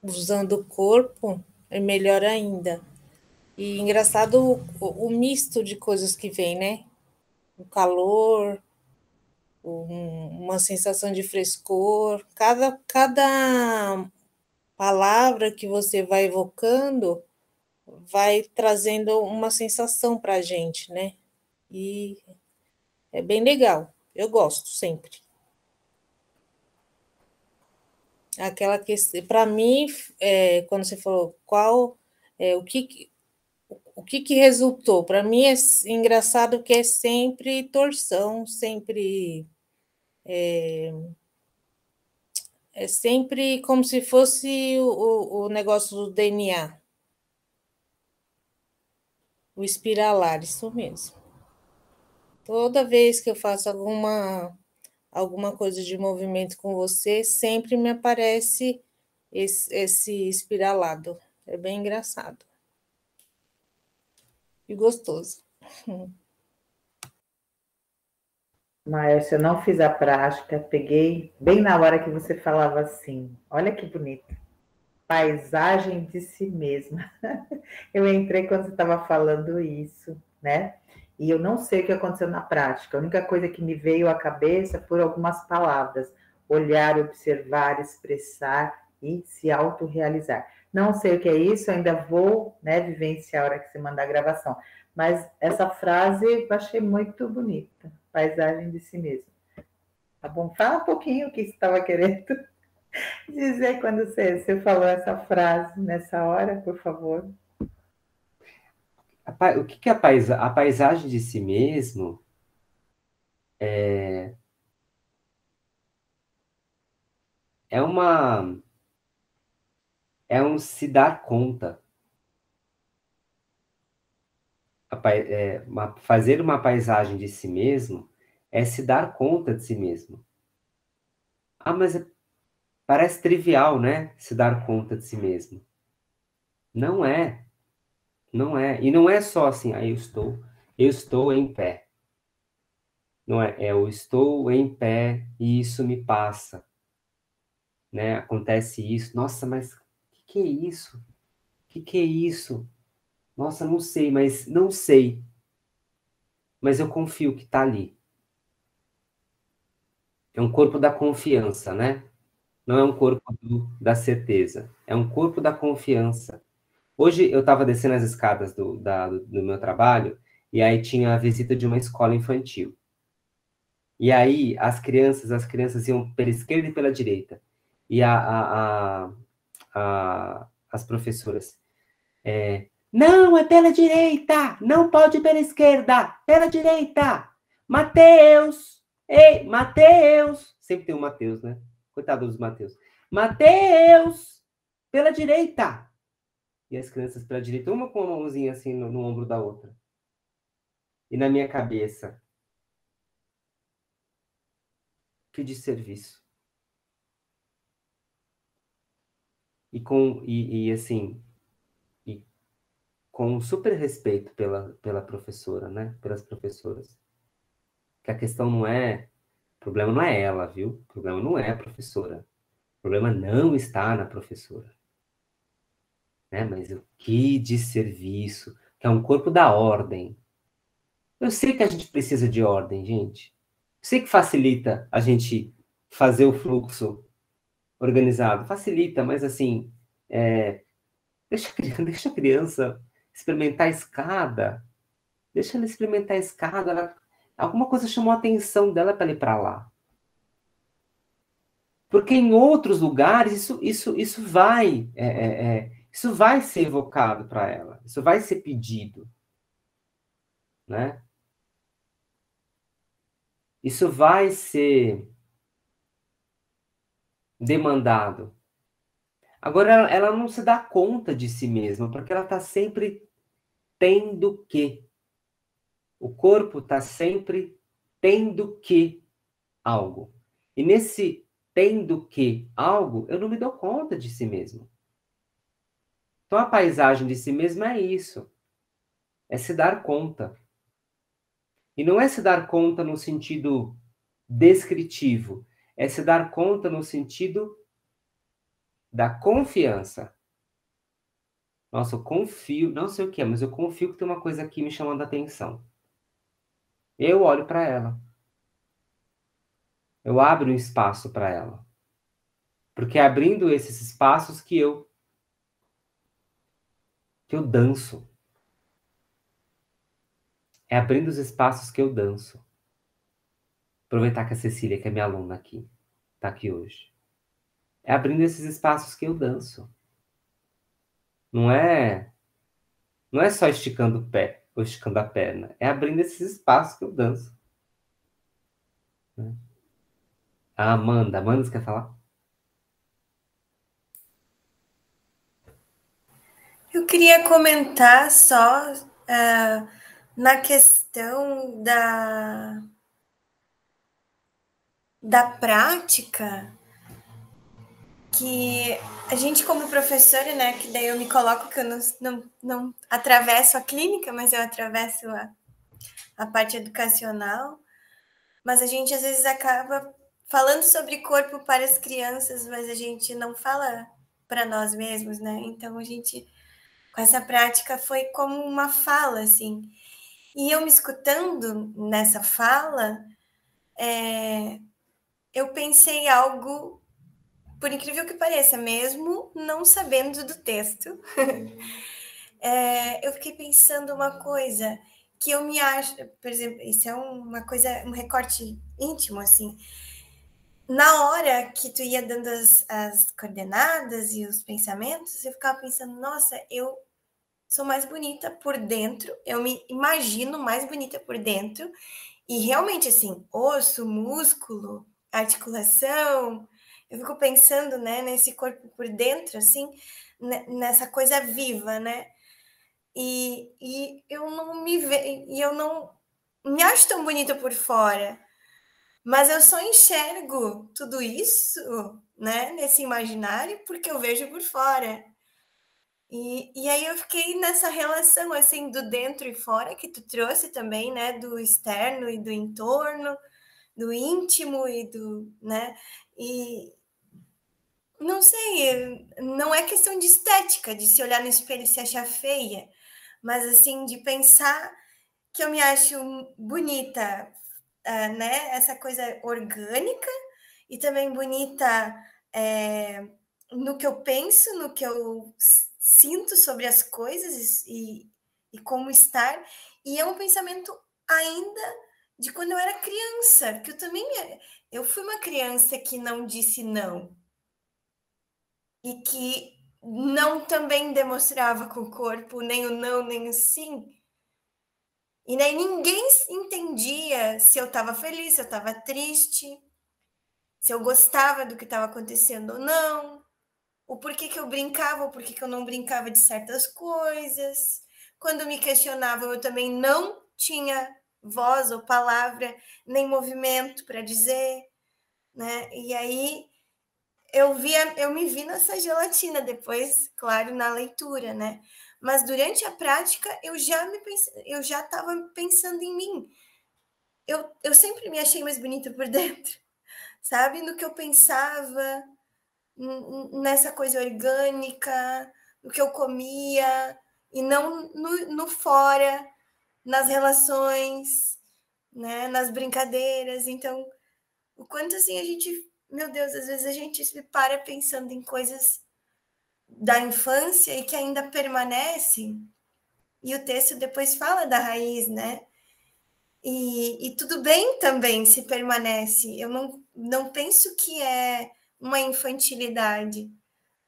S2: usando o corpo, é melhor ainda. E engraçado o misto de coisas que vem, né? O calor, uma sensação de frescor. Cada palavra que você vai evocando vai trazendo uma sensação para a gente, né? E é bem legal. Eu gosto sempre. Aquela questão, para mim, quando você falou o que resultou, para mim é engraçado que é sempre torção, sempre é sempre como se fosse o negócio do DNA, o espiralar, isso mesmo. Toda vez que eu faço alguma coisa de movimento com você, sempre me aparece esse espiralado. É bem engraçado. E gostoso.
S3: Maércio, eu não fiz a prática, peguei bem na hora que você falava assim. Olha que bonito. Paisagem de si mesma. Eu entrei quando você estava falando isso, né? E eu não sei o que aconteceu na prática. A única coisa que me veio à cabeça foram algumas palavras: olhar, observar, expressar e se autorrealizar. Não sei o que é isso, ainda vou, né, vivenciar a hora que você mandar a gravação. Mas essa frase eu achei muito bonita. Paisagem de si mesmo. Tá bom? Fala um pouquinho o que você estava querendo dizer quando você falou essa frase nessa hora, por favor.
S1: O que é a paisagem de si mesmo? É um se dar conta. Fazer uma paisagem de si mesmo é se dar conta de si mesmo. Mas parece trivial, né? Se dar conta de si mesmo. Não é. Não é. E não é só assim, eu estou em pé. Não é, eu estou em pé e isso me passa. Né? Acontece isso. Nossa, mas o que é isso? O que é isso? Nossa, não sei, mas não sei. mas eu confio que está ali. É um corpo da confiança, né? Não é um corpo da certeza. É um corpo da confiança. Hoje eu estava descendo as escadas do meu trabalho e aí tinha a visita de uma escola infantil. E aí as crianças iam pela esquerda e pela direita. E as professoras, não, é pela direita! Não pode ir pela esquerda! Pela direita! Mateus! Ei, Mateus! Sempre tem um Mateus, né? Coitado dos Mateus. Mateus! Pela direita! E as crianças pela direita, uma com uma mãozinha assim no ombro da outra. E na minha cabeça, que desserviço. Assim, com super respeito pela professora, né? Pelas professoras. Que a questão não é... O problema não é ela, viu? O problema não é a professora. O problema não está na professora. Né? Mas o que desserviço, que é um corpo da ordem. Eu sei que a gente precisa de ordem, gente. Eu sei que facilita a gente fazer o fluxo organizado. Facilita, mas assim, deixa a criança experimentar a escada. Deixa ela experimentar a escada. Alguma coisa chamou a atenção dela para ela ir para lá. Porque em outros lugares isso vai ser evocado para ela. Isso vai ser pedido. Né? Isso vai ser demandado. Agora, ela não se dá conta de si mesma, porque ela está sempre tendo que. O corpo está sempre tendo que algo. E nesse tendo que algo, eu não me dou conta de si mesmo. Então, a paisagem de si mesma é isso. É se dar conta. E não é se dar conta no sentido descritivo. É se dar conta no sentido da confiança. Nossa, eu confio, não sei o que é, mas eu confio que tem uma coisa aqui me chamando a atenção. Eu olho para ela. Eu abro um espaço para ela. Porque é abrindo esses espaços que eu danço. É abrindo os espaços que eu danço. Aproveitar que a Cecília, que é minha aluna aqui, está aqui hoje. É abrindo esses espaços que eu danço. Não é só esticando o pé ou esticando a perna. É abrindo esses espaços que eu danço. A Amanda. Amanda, você quer falar?
S7: Eu queria comentar só na questão da prática, que a gente como professora, né, que daí eu me coloco que eu não atravesso a clínica, mas eu atravesso a parte educacional, mas a gente às vezes acaba falando sobre corpo para as crianças, mas a gente não fala para nós mesmos, né? Então a gente, com essa prática, foi como uma fala, assim. E eu me escutando nessa fala, eu pensei algo, por incrível que pareça, mesmo não sabendo do texto, eu fiquei pensando uma coisa que eu me acho, por exemplo, isso é uma coisa, um recorte íntimo, assim. Na hora que tu ia dando as coordenadas e os pensamentos, eu ficava pensando, nossa, eu sou mais bonita por dentro, eu me imagino mais bonita por dentro, e realmente, assim, osso, músculo, articulação, eu fico pensando, né, nesse corpo por dentro, assim, nessa coisa viva, né? E eu não me vejo, e eu não me acho tão bonita por fora, mas eu só enxergo tudo isso, né, nesse imaginário, porque eu vejo por fora. E aí eu fiquei nessa relação, assim, do dentro e fora, que tu trouxe também, né, do externo e do entorno, do íntimo e do, né, e não sei, não é questão de estética, de se olhar no espelho e se achar feia, mas, assim, de pensar que eu me acho bonita, né? Essa coisa orgânica, e também bonita no que eu penso, no que eu sinto sobre as coisas e como estar. E é um pensamento ainda de quando eu era criança, que eu fui uma criança que não disse não. E que não também demonstrava com o corpo nem o não, nem o sim. E nem ninguém entendia se eu estava feliz, se eu estava triste, se eu gostava do que estava acontecendo ou não, o porquê que eu brincava, o porquê que eu não brincava de certas coisas. Quando me questionavam, eu também não tinha voz ou palavra, nem movimento para dizer, né? E aí eu me vi nessa gelatina depois, claro, na leitura, né? Mas durante a prática eu já estava pensando em mim. Eu sempre me achei mais bonita por dentro, sabe? No que eu pensava, nessa coisa orgânica, no que eu comia, e não no fora, nas relações, né? Nas brincadeiras. Então, o quanto assim a gente, meu Deus, às vezes a gente se para pensando em coisas da infância e que ainda permanecem, e o texto depois fala da raiz, né? E tudo bem também se permanece. Eu não penso que é uma infantilidade,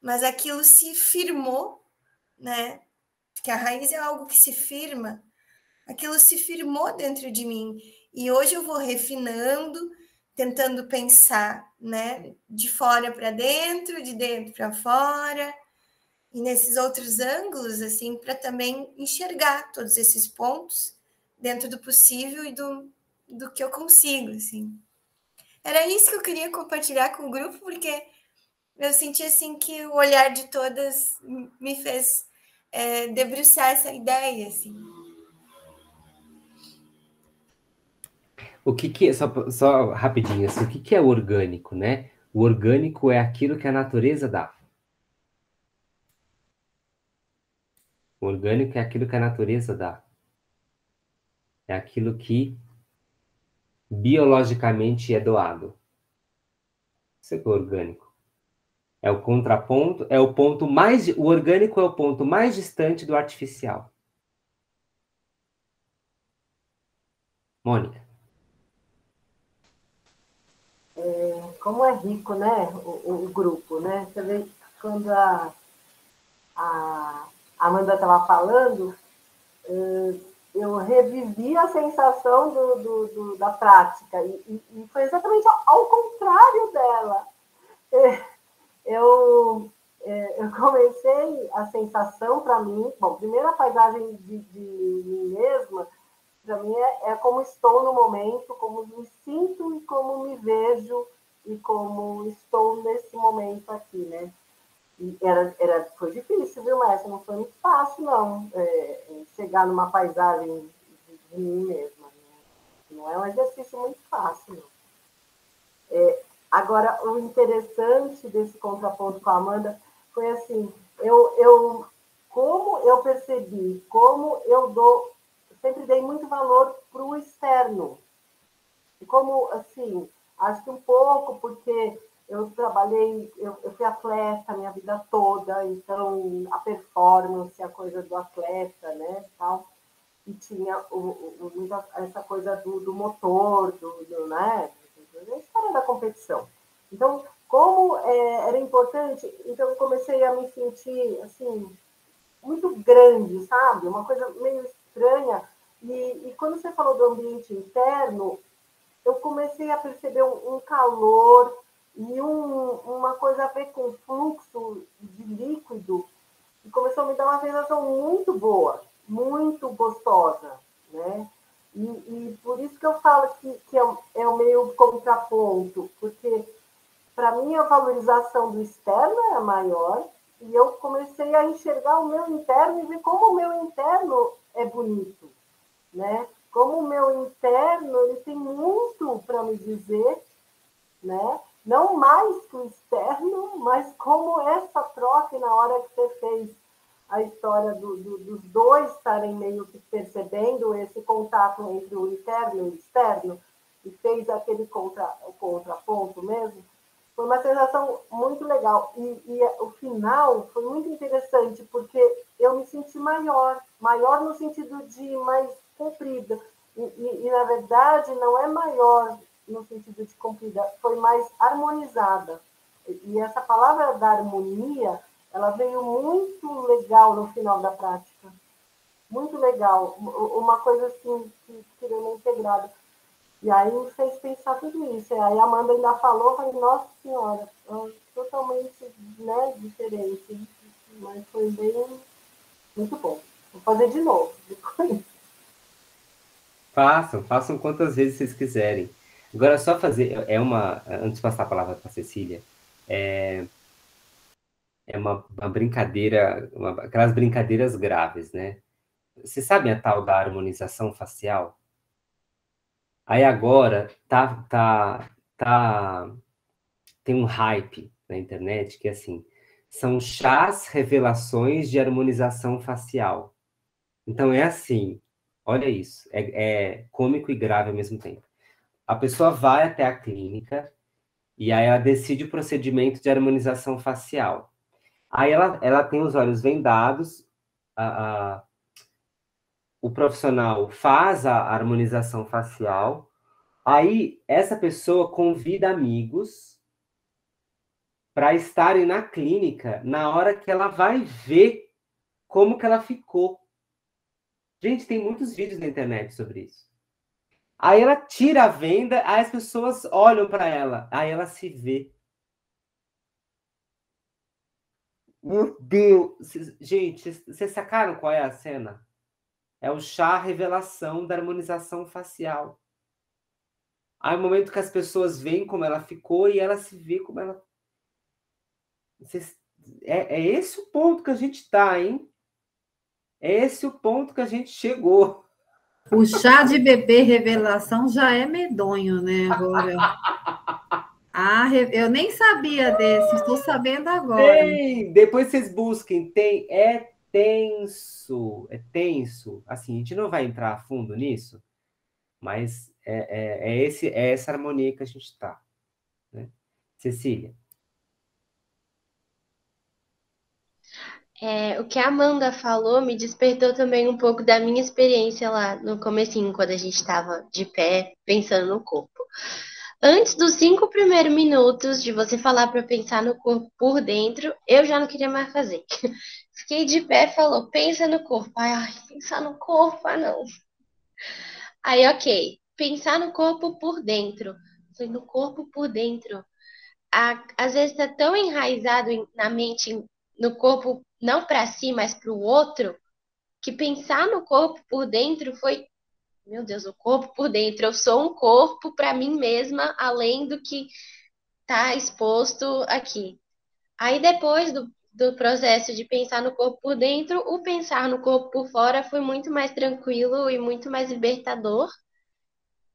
S7: mas aquilo se firmou, né? Porque a raiz é algo que se firma. Aquilo se firmou dentro de mim. E hoje eu vou refinando, tentando pensar, né? De fora para dentro, de dentro para fora, e nesses outros ângulos, assim, para também enxergar todos esses pontos dentro do possível e do que eu consigo, assim. Era isso que eu queria compartilhar com o grupo, porque eu senti, assim, que o olhar de todas me fez debruçar essa ideia, assim.
S1: O que é, só rapidinho, assim, o que é orgânico, né? O orgânico é aquilo que a natureza dá. O orgânico é aquilo que a natureza dá. É aquilo que biologicamente é doado. Isso é orgânico. É o contraponto, é o ponto mais... O orgânico é o ponto mais distante do artificial. Mônica.
S4: Como é rico, né, o grupo, né? Você vê, quando a Amanda estava falando, eu revivi a sensação da prática, e foi exatamente ao contrário dela. Eu comecei a sensação para mim, bom, primeiro a paisagem de mim mesma, para mim é como estou no momento, como me sinto e como me vejo e como estou nesse momento aqui, né? E foi difícil, viu, Márcia? Não foi muito fácil, não, chegar numa paisagem de mim mesma. Né? Não é um exercício muito fácil, não. Agora, o interessante desse contraponto com a Amanda foi assim, como eu percebi, como eu sempre dei muito valor para o externo. E como, assim, acho que um pouco porque eu trabalhei, eu fui atleta a minha vida toda, então a performance, a coisa do atleta, né, tal, e tinha essa coisa do motor, né, a história da competição. Então, como era importante, então eu comecei a me sentir, assim, muito grande, sabe? Uma coisa meio estranha. E quando você falou do ambiente interno, eu comecei a perceber um calor e uma coisa a ver com fluxo de líquido, e começou a me dar uma sensação muito boa, muito gostosa, né? E por isso que eu falo que é o meio contraponto, porque para mim a valorização do externo era maior, e eu comecei a enxergar o meu interno e ver como o meu interno é bonito, né? Como o meu interno ele tem muito para me dizer, né? Não mais que o externo, mas como essa troca na hora que você fez a história dos dois estarem meio que percebendo esse contato entre o interno e o externo, e fez aquele contraponto mesmo, foi uma sensação muito legal. E o final foi muito interessante, porque eu me senti maior no sentido de mais comprida. E, na verdade, não é maior no sentido de comprida, foi mais harmonizada. E essa palavra da harmonia, ela veio muito legal no final da prática. Muito legal. Uma coisa assim, que queria integrada. E aí me fez pensar tudo isso. E aí a Amanda ainda falou, falei, nossa senhora, totalmente, né, diferente. Mas foi bem, muito bom. Vou fazer de novo.
S1: Façam quantas vezes vocês quiserem. Agora, só fazer, antes de passar a palavra para a Cecília, é uma brincadeira, aquelas brincadeiras graves, né? Vocês sabem a tal da harmonização facial? Aí agora tem um hype na internet que, assim, são chás revelações de harmonização facial. Então, é assim, olha isso, é cômico e grave ao mesmo tempo. A pessoa vai até a clínica e aí ela decide o procedimento de harmonização facial. Aí ela tem os olhos vendados, o profissional faz a harmonização facial, aí essa pessoa convida amigos para estarem na clínica na hora que ela vai ver como que ela ficou. Gente, tem muitos vídeos na internet sobre isso. Aí ela tira a venda, aí as pessoas olham para ela, aí ela se vê. Meu Deus! Gente, vocês sacaram qual é a cena? É o chá revelação da harmonização facial. Aí é o momento que as pessoas veem como ela ficou e ela se vê como ela... É esse o ponto que a gente está, hein? É esse o ponto que a gente chegou.
S6: O chá de bebê revelação já é medonho, né? Agora. Eu nem sabia desse, estou sabendo agora.
S1: Tem! Depois vocês busquem, tem. É tenso. Assim, a gente não vai entrar a fundo nisso, mas é essa harmonia que a gente está. Né? Cecília.
S8: O que a Amanda falou me despertou também um pouco da minha experiência lá no comecinho, quando a gente estava de pé, pensando no corpo. Antes dos 5 primeiros minutos de você falar para pensar no corpo por dentro, eu já não queria mais fazer. Fiquei de pé, falou, pensa no corpo. Ai, pensar no corpo, não. Aí, ok, pensar no corpo por dentro. Falei, no corpo por dentro. Às vezes está tão enraizado na mente, no corpo, não para si, mas para o outro, que pensar no corpo por dentro foi, meu Deus, o corpo por dentro. Eu sou um corpo para mim mesma, além do que está exposto aqui. Aí depois do processo de pensar no corpo por dentro, o pensar no corpo por fora foi muito mais tranquilo e muito mais libertador.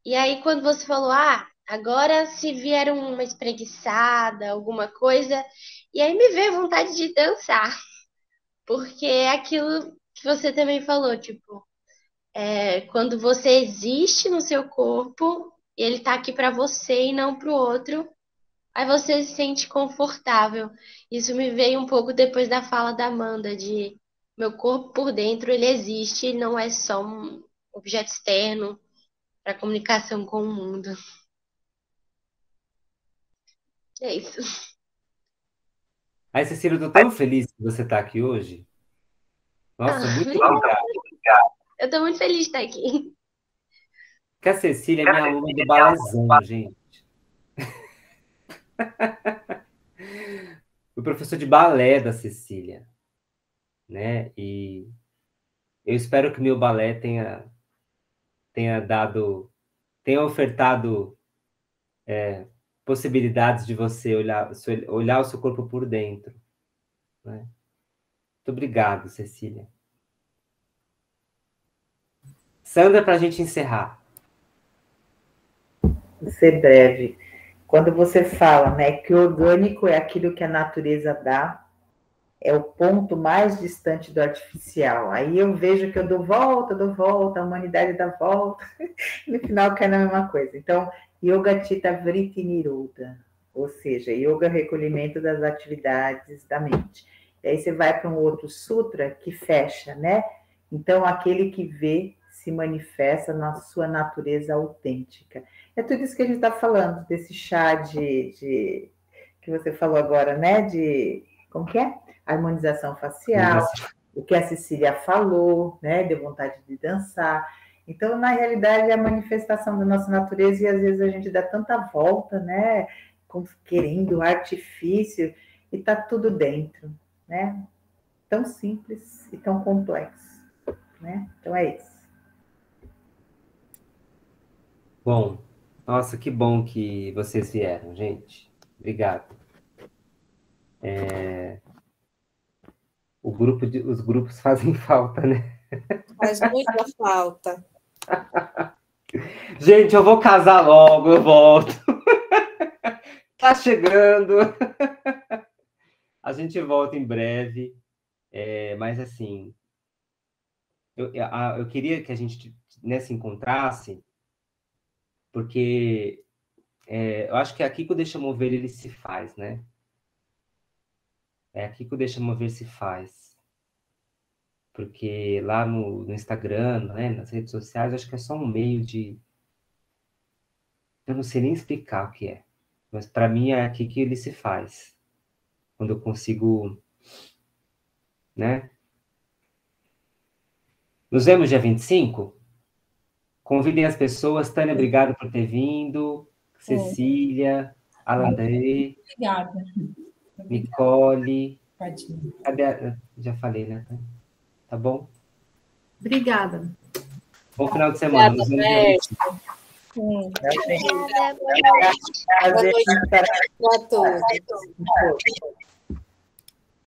S8: E aí quando você falou, agora se vier uma espreguiçada, alguma coisa, e aí me veio vontade de dançar. Porque é aquilo que você também falou, tipo, quando você existe no seu corpo, ele tá aqui para você e não para o outro, aí você se sente confortável. Isso me veio um pouco depois da fala da Amanda, de meu corpo por dentro, ele existe, ele não é só um objeto externo para comunicação com o mundo. É isso.
S1: Aí, Cecília, eu tô tão feliz que você está aqui hoje. Nossa, muito obrigado.
S8: Eu tô muito feliz de estar aqui.
S1: Porque a Cecília é minha aluna do balezão, gente. Fui professor de balé da Cecília, né? E eu espero que meu balé tenha ofertado possibilidades de você olhar o seu corpo por dentro. Né? Muito obrigado, Cecília. Sandra, para a gente encerrar.
S3: Vou ser breve. Quando você fala, né, que o orgânico é aquilo que a natureza dá, é o ponto mais distante do artificial. Aí eu vejo que eu dou volta, a humanidade dá volta, e no final cai na mesma coisa. Então, Yoga Chitta Vritti Nirodha, ou seja, yoga recolhimento das atividades da mente. E aí você vai para um outro sutra que fecha, né? Então, aquele que vê se manifesta na sua natureza autêntica. É tudo isso que a gente está falando, desse chá que você falou agora, né? De, como que é? Harmonização facial, o que a Cecília falou, né? Deu vontade de dançar. Então, na realidade, é a manifestação da nossa natureza e às vezes a gente dá tanta volta, né? Querendo artifício e tá tudo dentro, né? Tão simples e tão complexo, né? Então é isso.
S1: Bom, nossa, que bom que vocês vieram, gente. Obrigado. Os grupos fazem falta, né?
S9: Faz muita falta.
S1: Gente, eu vou casar logo, eu volto. Tá chegando. A gente volta em breve. Mas assim, eu queria que a gente, né, se encontrasse, porque eu acho que é aqui que o Deixa Mover ele se faz, né? É aqui que o Deixa Mover se faz. Porque lá no Instagram, né, nas redes sociais, eu acho que é só um meio de... Eu não sei nem explicar o que é. Mas para mim é aqui que ele se faz. Quando eu consigo, né? Nos vemos dia 25? Convidem as pessoas. Tânia, obrigado por ter vindo. Cecília, Alandré.
S10: Obrigada.
S1: Nicole.
S10: Tadinha.
S1: Cadê já falei, né? Tá bom?
S6: Obrigada.
S1: Bom final de semana. Nos vemos dia 25.
S8: Obrigada.
S3: Prazer.
S9: Boa noite a todos.